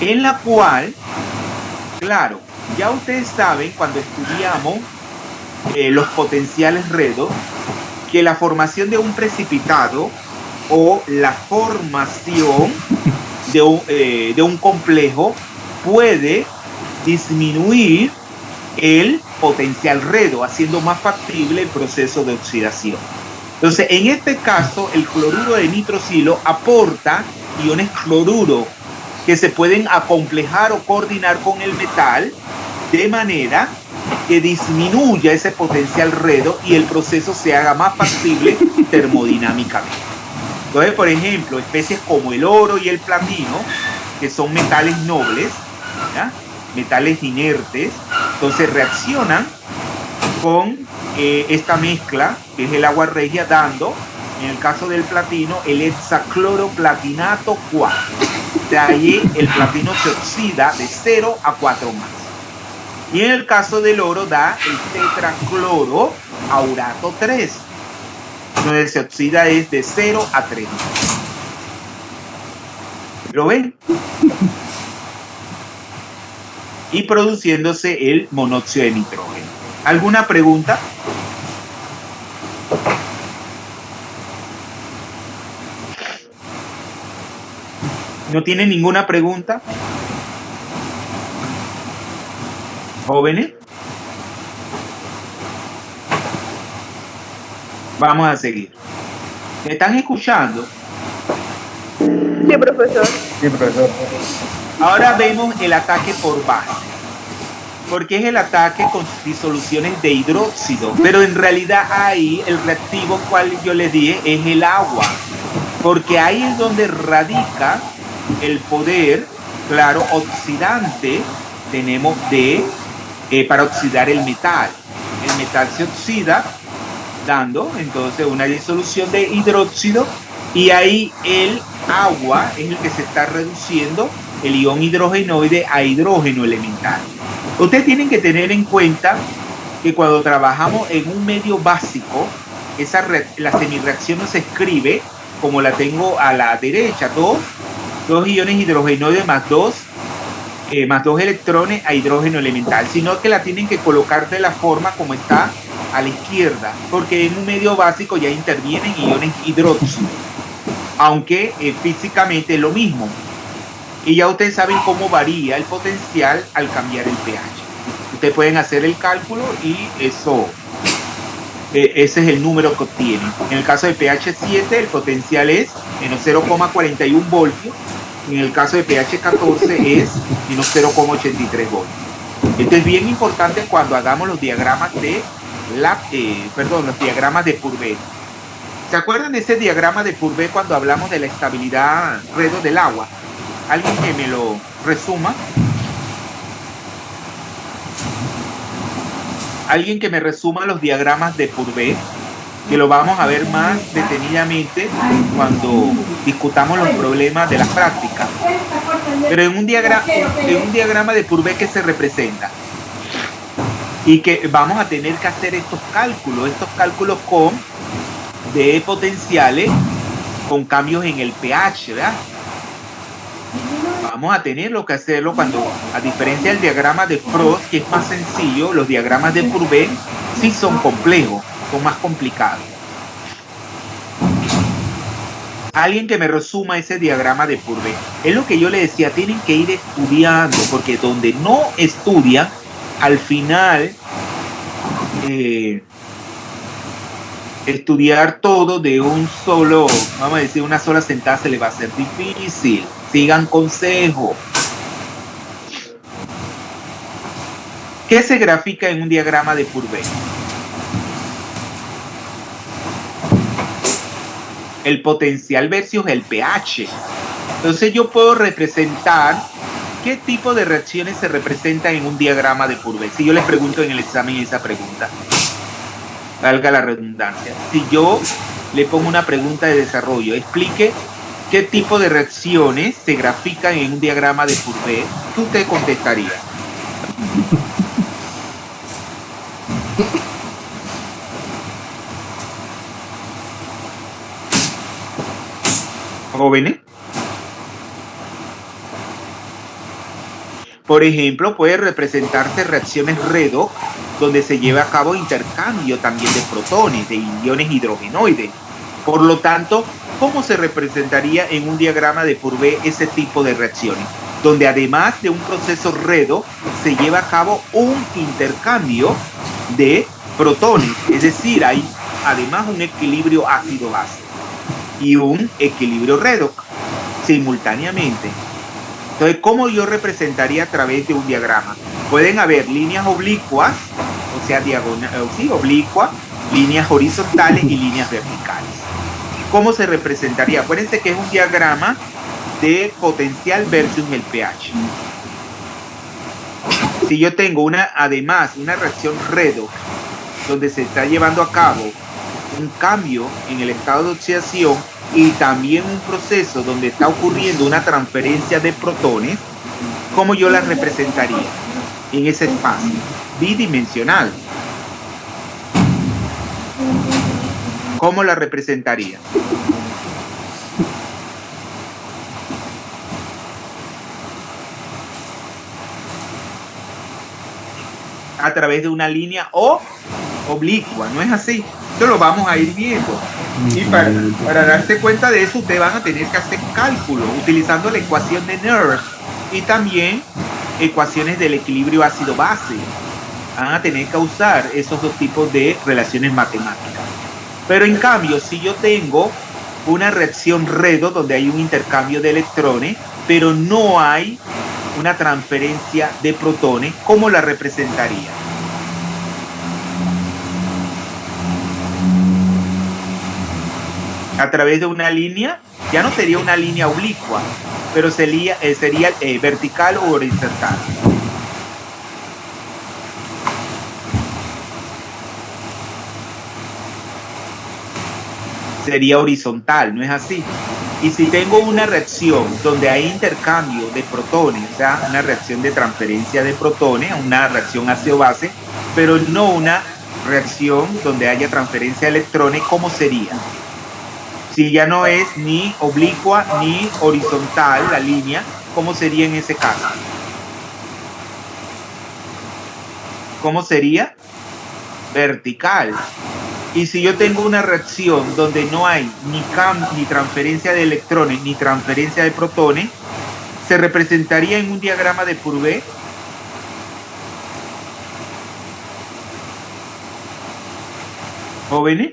en la cual, claro, ya ustedes saben cuando estudiamos los potenciales redox, que la formación de un precipitado o la formación de un complejo puede disminuir el potencial redox, haciendo más factible el proceso de oxidación. Entonces, en este caso, el cloruro de nitrosilo aporta iones cloruro que se pueden acomplejar o coordinar con el metal de manera que disminuya ese potencial redox y el proceso se haga más factible termodinámicamente. Entonces, por ejemplo, especies como el oro y el platino, que son metales nobles, ¿ya? Metales inertes, entonces reaccionan con esta mezcla, que es el agua regia, dando, en el caso del platino, el hexacloroplatinato 4. De ahí el platino se oxida de 0 a 4 más. Y en el caso del oro da el tetracloroaurato 3, donde se oxida es de 0 a 3. ¿Lo ven? Y produciéndose el monóxido de nitrógeno. ¿Alguna pregunta? ¿No tienen ninguna pregunta? ¿Jóvenes? Vamos a seguir. ¿Me están escuchando? Sí, profesor. Sí, profesor. Ahora vemos el ataque por base, porque es el ataque con disoluciones de hidróxido, pero en realidad ahí el reactivo cual yo les dije es el agua, porque ahí es donde radica el poder, claro, oxidante tenemos para oxidar el metal. El metal se oxida dando entonces una disolución de hidróxido, y ahí el agua es el que se está reduciendo el ion hidrogenoide a hidrógeno elemental. Ustedes tienen que tener en cuenta que cuando trabajamos en un medio básico, la semirreacción no se escribe como la tengo a la derecha, dos iones hidrogenoides más dos electrones a hidrógeno elemental, sino que la tienen que colocar de la forma como está a la izquierda, porque en un medio básico ya intervienen iones hidróxido, aunque físicamente es lo mismo. Y ya ustedes saben cómo varía el potencial al cambiar el pH. Ustedes pueden hacer el cálculo y ese es el número que obtienen. En el caso de pH 7, el potencial es menos 0,41 voltios. En el caso de pH 14 es menos 0,83 voltios. Esto es bien importante cuando hagamos los diagramas de los diagramas de Purvé. ¿Se acuerdan de ese diagrama de Purvé cuando hablamos de la estabilidad redox del agua? ¿Alguien que me lo resuma? Alguien que me resuma los diagramas de Purvé, que lo vamos a ver más detenidamente cuando discutamos los problemas de la práctica. Pero en un diagrama de Purvé, ¿qué se representa? Y que vamos a tener que hacer estos cálculos de potenciales con cambios en el pH, ¿verdad? Vamos a tener que hacerlo cuando, a diferencia del diagrama de Frost, que es más sencillo, los diagramas de Purvé sí son complejos, son más complicados. Alguien que me resuma ese diagrama de Purvé. Es lo que yo le decía, tienen que ir estudiando, porque donde no estudian, al final estudiar todo de un solo, vamos a decir, una sola sentada se le va a hacer difícil. Sigan consejo. ¿Qué se grafica en un diagrama de Purvé? El potencial versus el pH. Entonces yo puedo representar qué tipo de reacciones se representan en un diagrama de Purvé. Si yo les pregunto en el examen esa pregunta, valga la redundancia. Si yo le pongo una pregunta de desarrollo, explique qué tipo de reacciones se grafican en un diagrama de Purvé, ¿qué usted contestaría? Jóvenes. Por ejemplo, puede representarse reacciones redox, donde se lleva a cabo intercambio también de protones, de iones hidrogenoides. Por lo tanto, ¿cómo se representaría en un diagrama de Purvé ese tipo de reacciones? Donde además de un proceso redox, se lleva a cabo un intercambio de protones. Es decir, hay además un equilibrio ácido-base y un equilibrio redox simultáneamente. Entonces, ¿cómo yo representaría a través de un diagrama? Pueden haber líneas oblicuas, o sea, oblicuas, líneas horizontales y líneas verticales. ¿Cómo se representaría? Acuérdense que es un diagrama de potencial versus el pH. Si yo tengo además una reacción redox, donde se está llevando a cabo un cambio en el estado de oxidación y también un proceso donde está ocurriendo una transferencia de protones, ¿cómo yo la representaría en ese espacio bidimensional? ¿Cómo la representaría? A través de una línea oblicua, ¿no es así? Esto lo vamos a ir viendo. Y para darse cuenta de eso, ustedes van a tener que hacer cálculos utilizando la ecuación de Nernst y también ecuaciones del equilibrio ácido-base. Van a tener que usar esos dos tipos de relaciones matemáticas. Pero en cambio, si yo tengo una reacción redox donde hay un intercambio de electrones, pero no hay una transferencia de protones, ¿cómo la representaría? A través de una línea, ya no sería una línea oblicua, pero sería vertical o horizontal. sería horizontal, ¿no es así? Y si tengo una reacción donde hay intercambio de protones, o sea, una reacción de transferencia de protones, una reacción ácido-base, pero no una reacción donde haya transferencia de electrones, ¿cómo sería? Si ya no es ni oblicua ni horizontal la línea, ¿cómo sería en ese caso? ¿Cómo sería? Vertical. Y si yo tengo una reacción donde no hay ni transferencia de electrones ni transferencia de protones, se representaría en un diagrama de Fourier. ¿Jóvenes?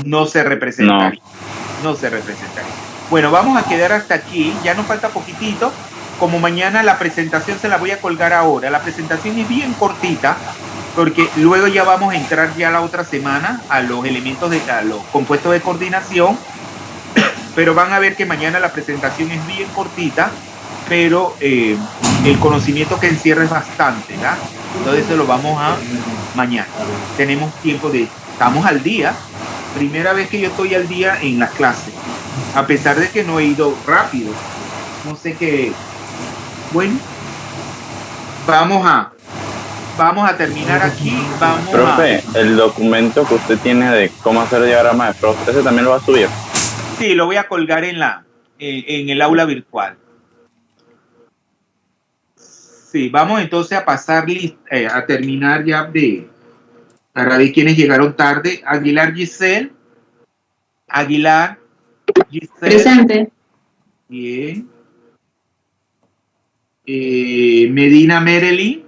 No se representaría. No se representaría. Bueno, vamos a quedar hasta aquí. Ya nos falta poquitito. Como mañana la presentación se la voy a colgar ahora. La presentación es bien cortita, porque luego ya vamos a entrar ya la otra semana a los elementos a los compuestos de coordinación, pero van a ver que mañana la presentación es bien cortita, pero el conocimiento que encierra es bastante, ¿verdad? Entonces eso lo vamos a mañana. Tenemos tiempo estamos al día, primera vez que yo estoy al día en las clases, a pesar de que no he ido rápido, no sé qué. Bueno, vamos a terminar aquí. Profe, el documento que usted tiene de cómo hacer diagrama de Frost, ¿ese también lo va a subir? Sí, lo voy a colgar en el aula virtual. Sí, vamos entonces a pasar a terminar ya para ver quiénes llegaron tarde. Aguilar Giselle. Presente. Bien. Medina Merely.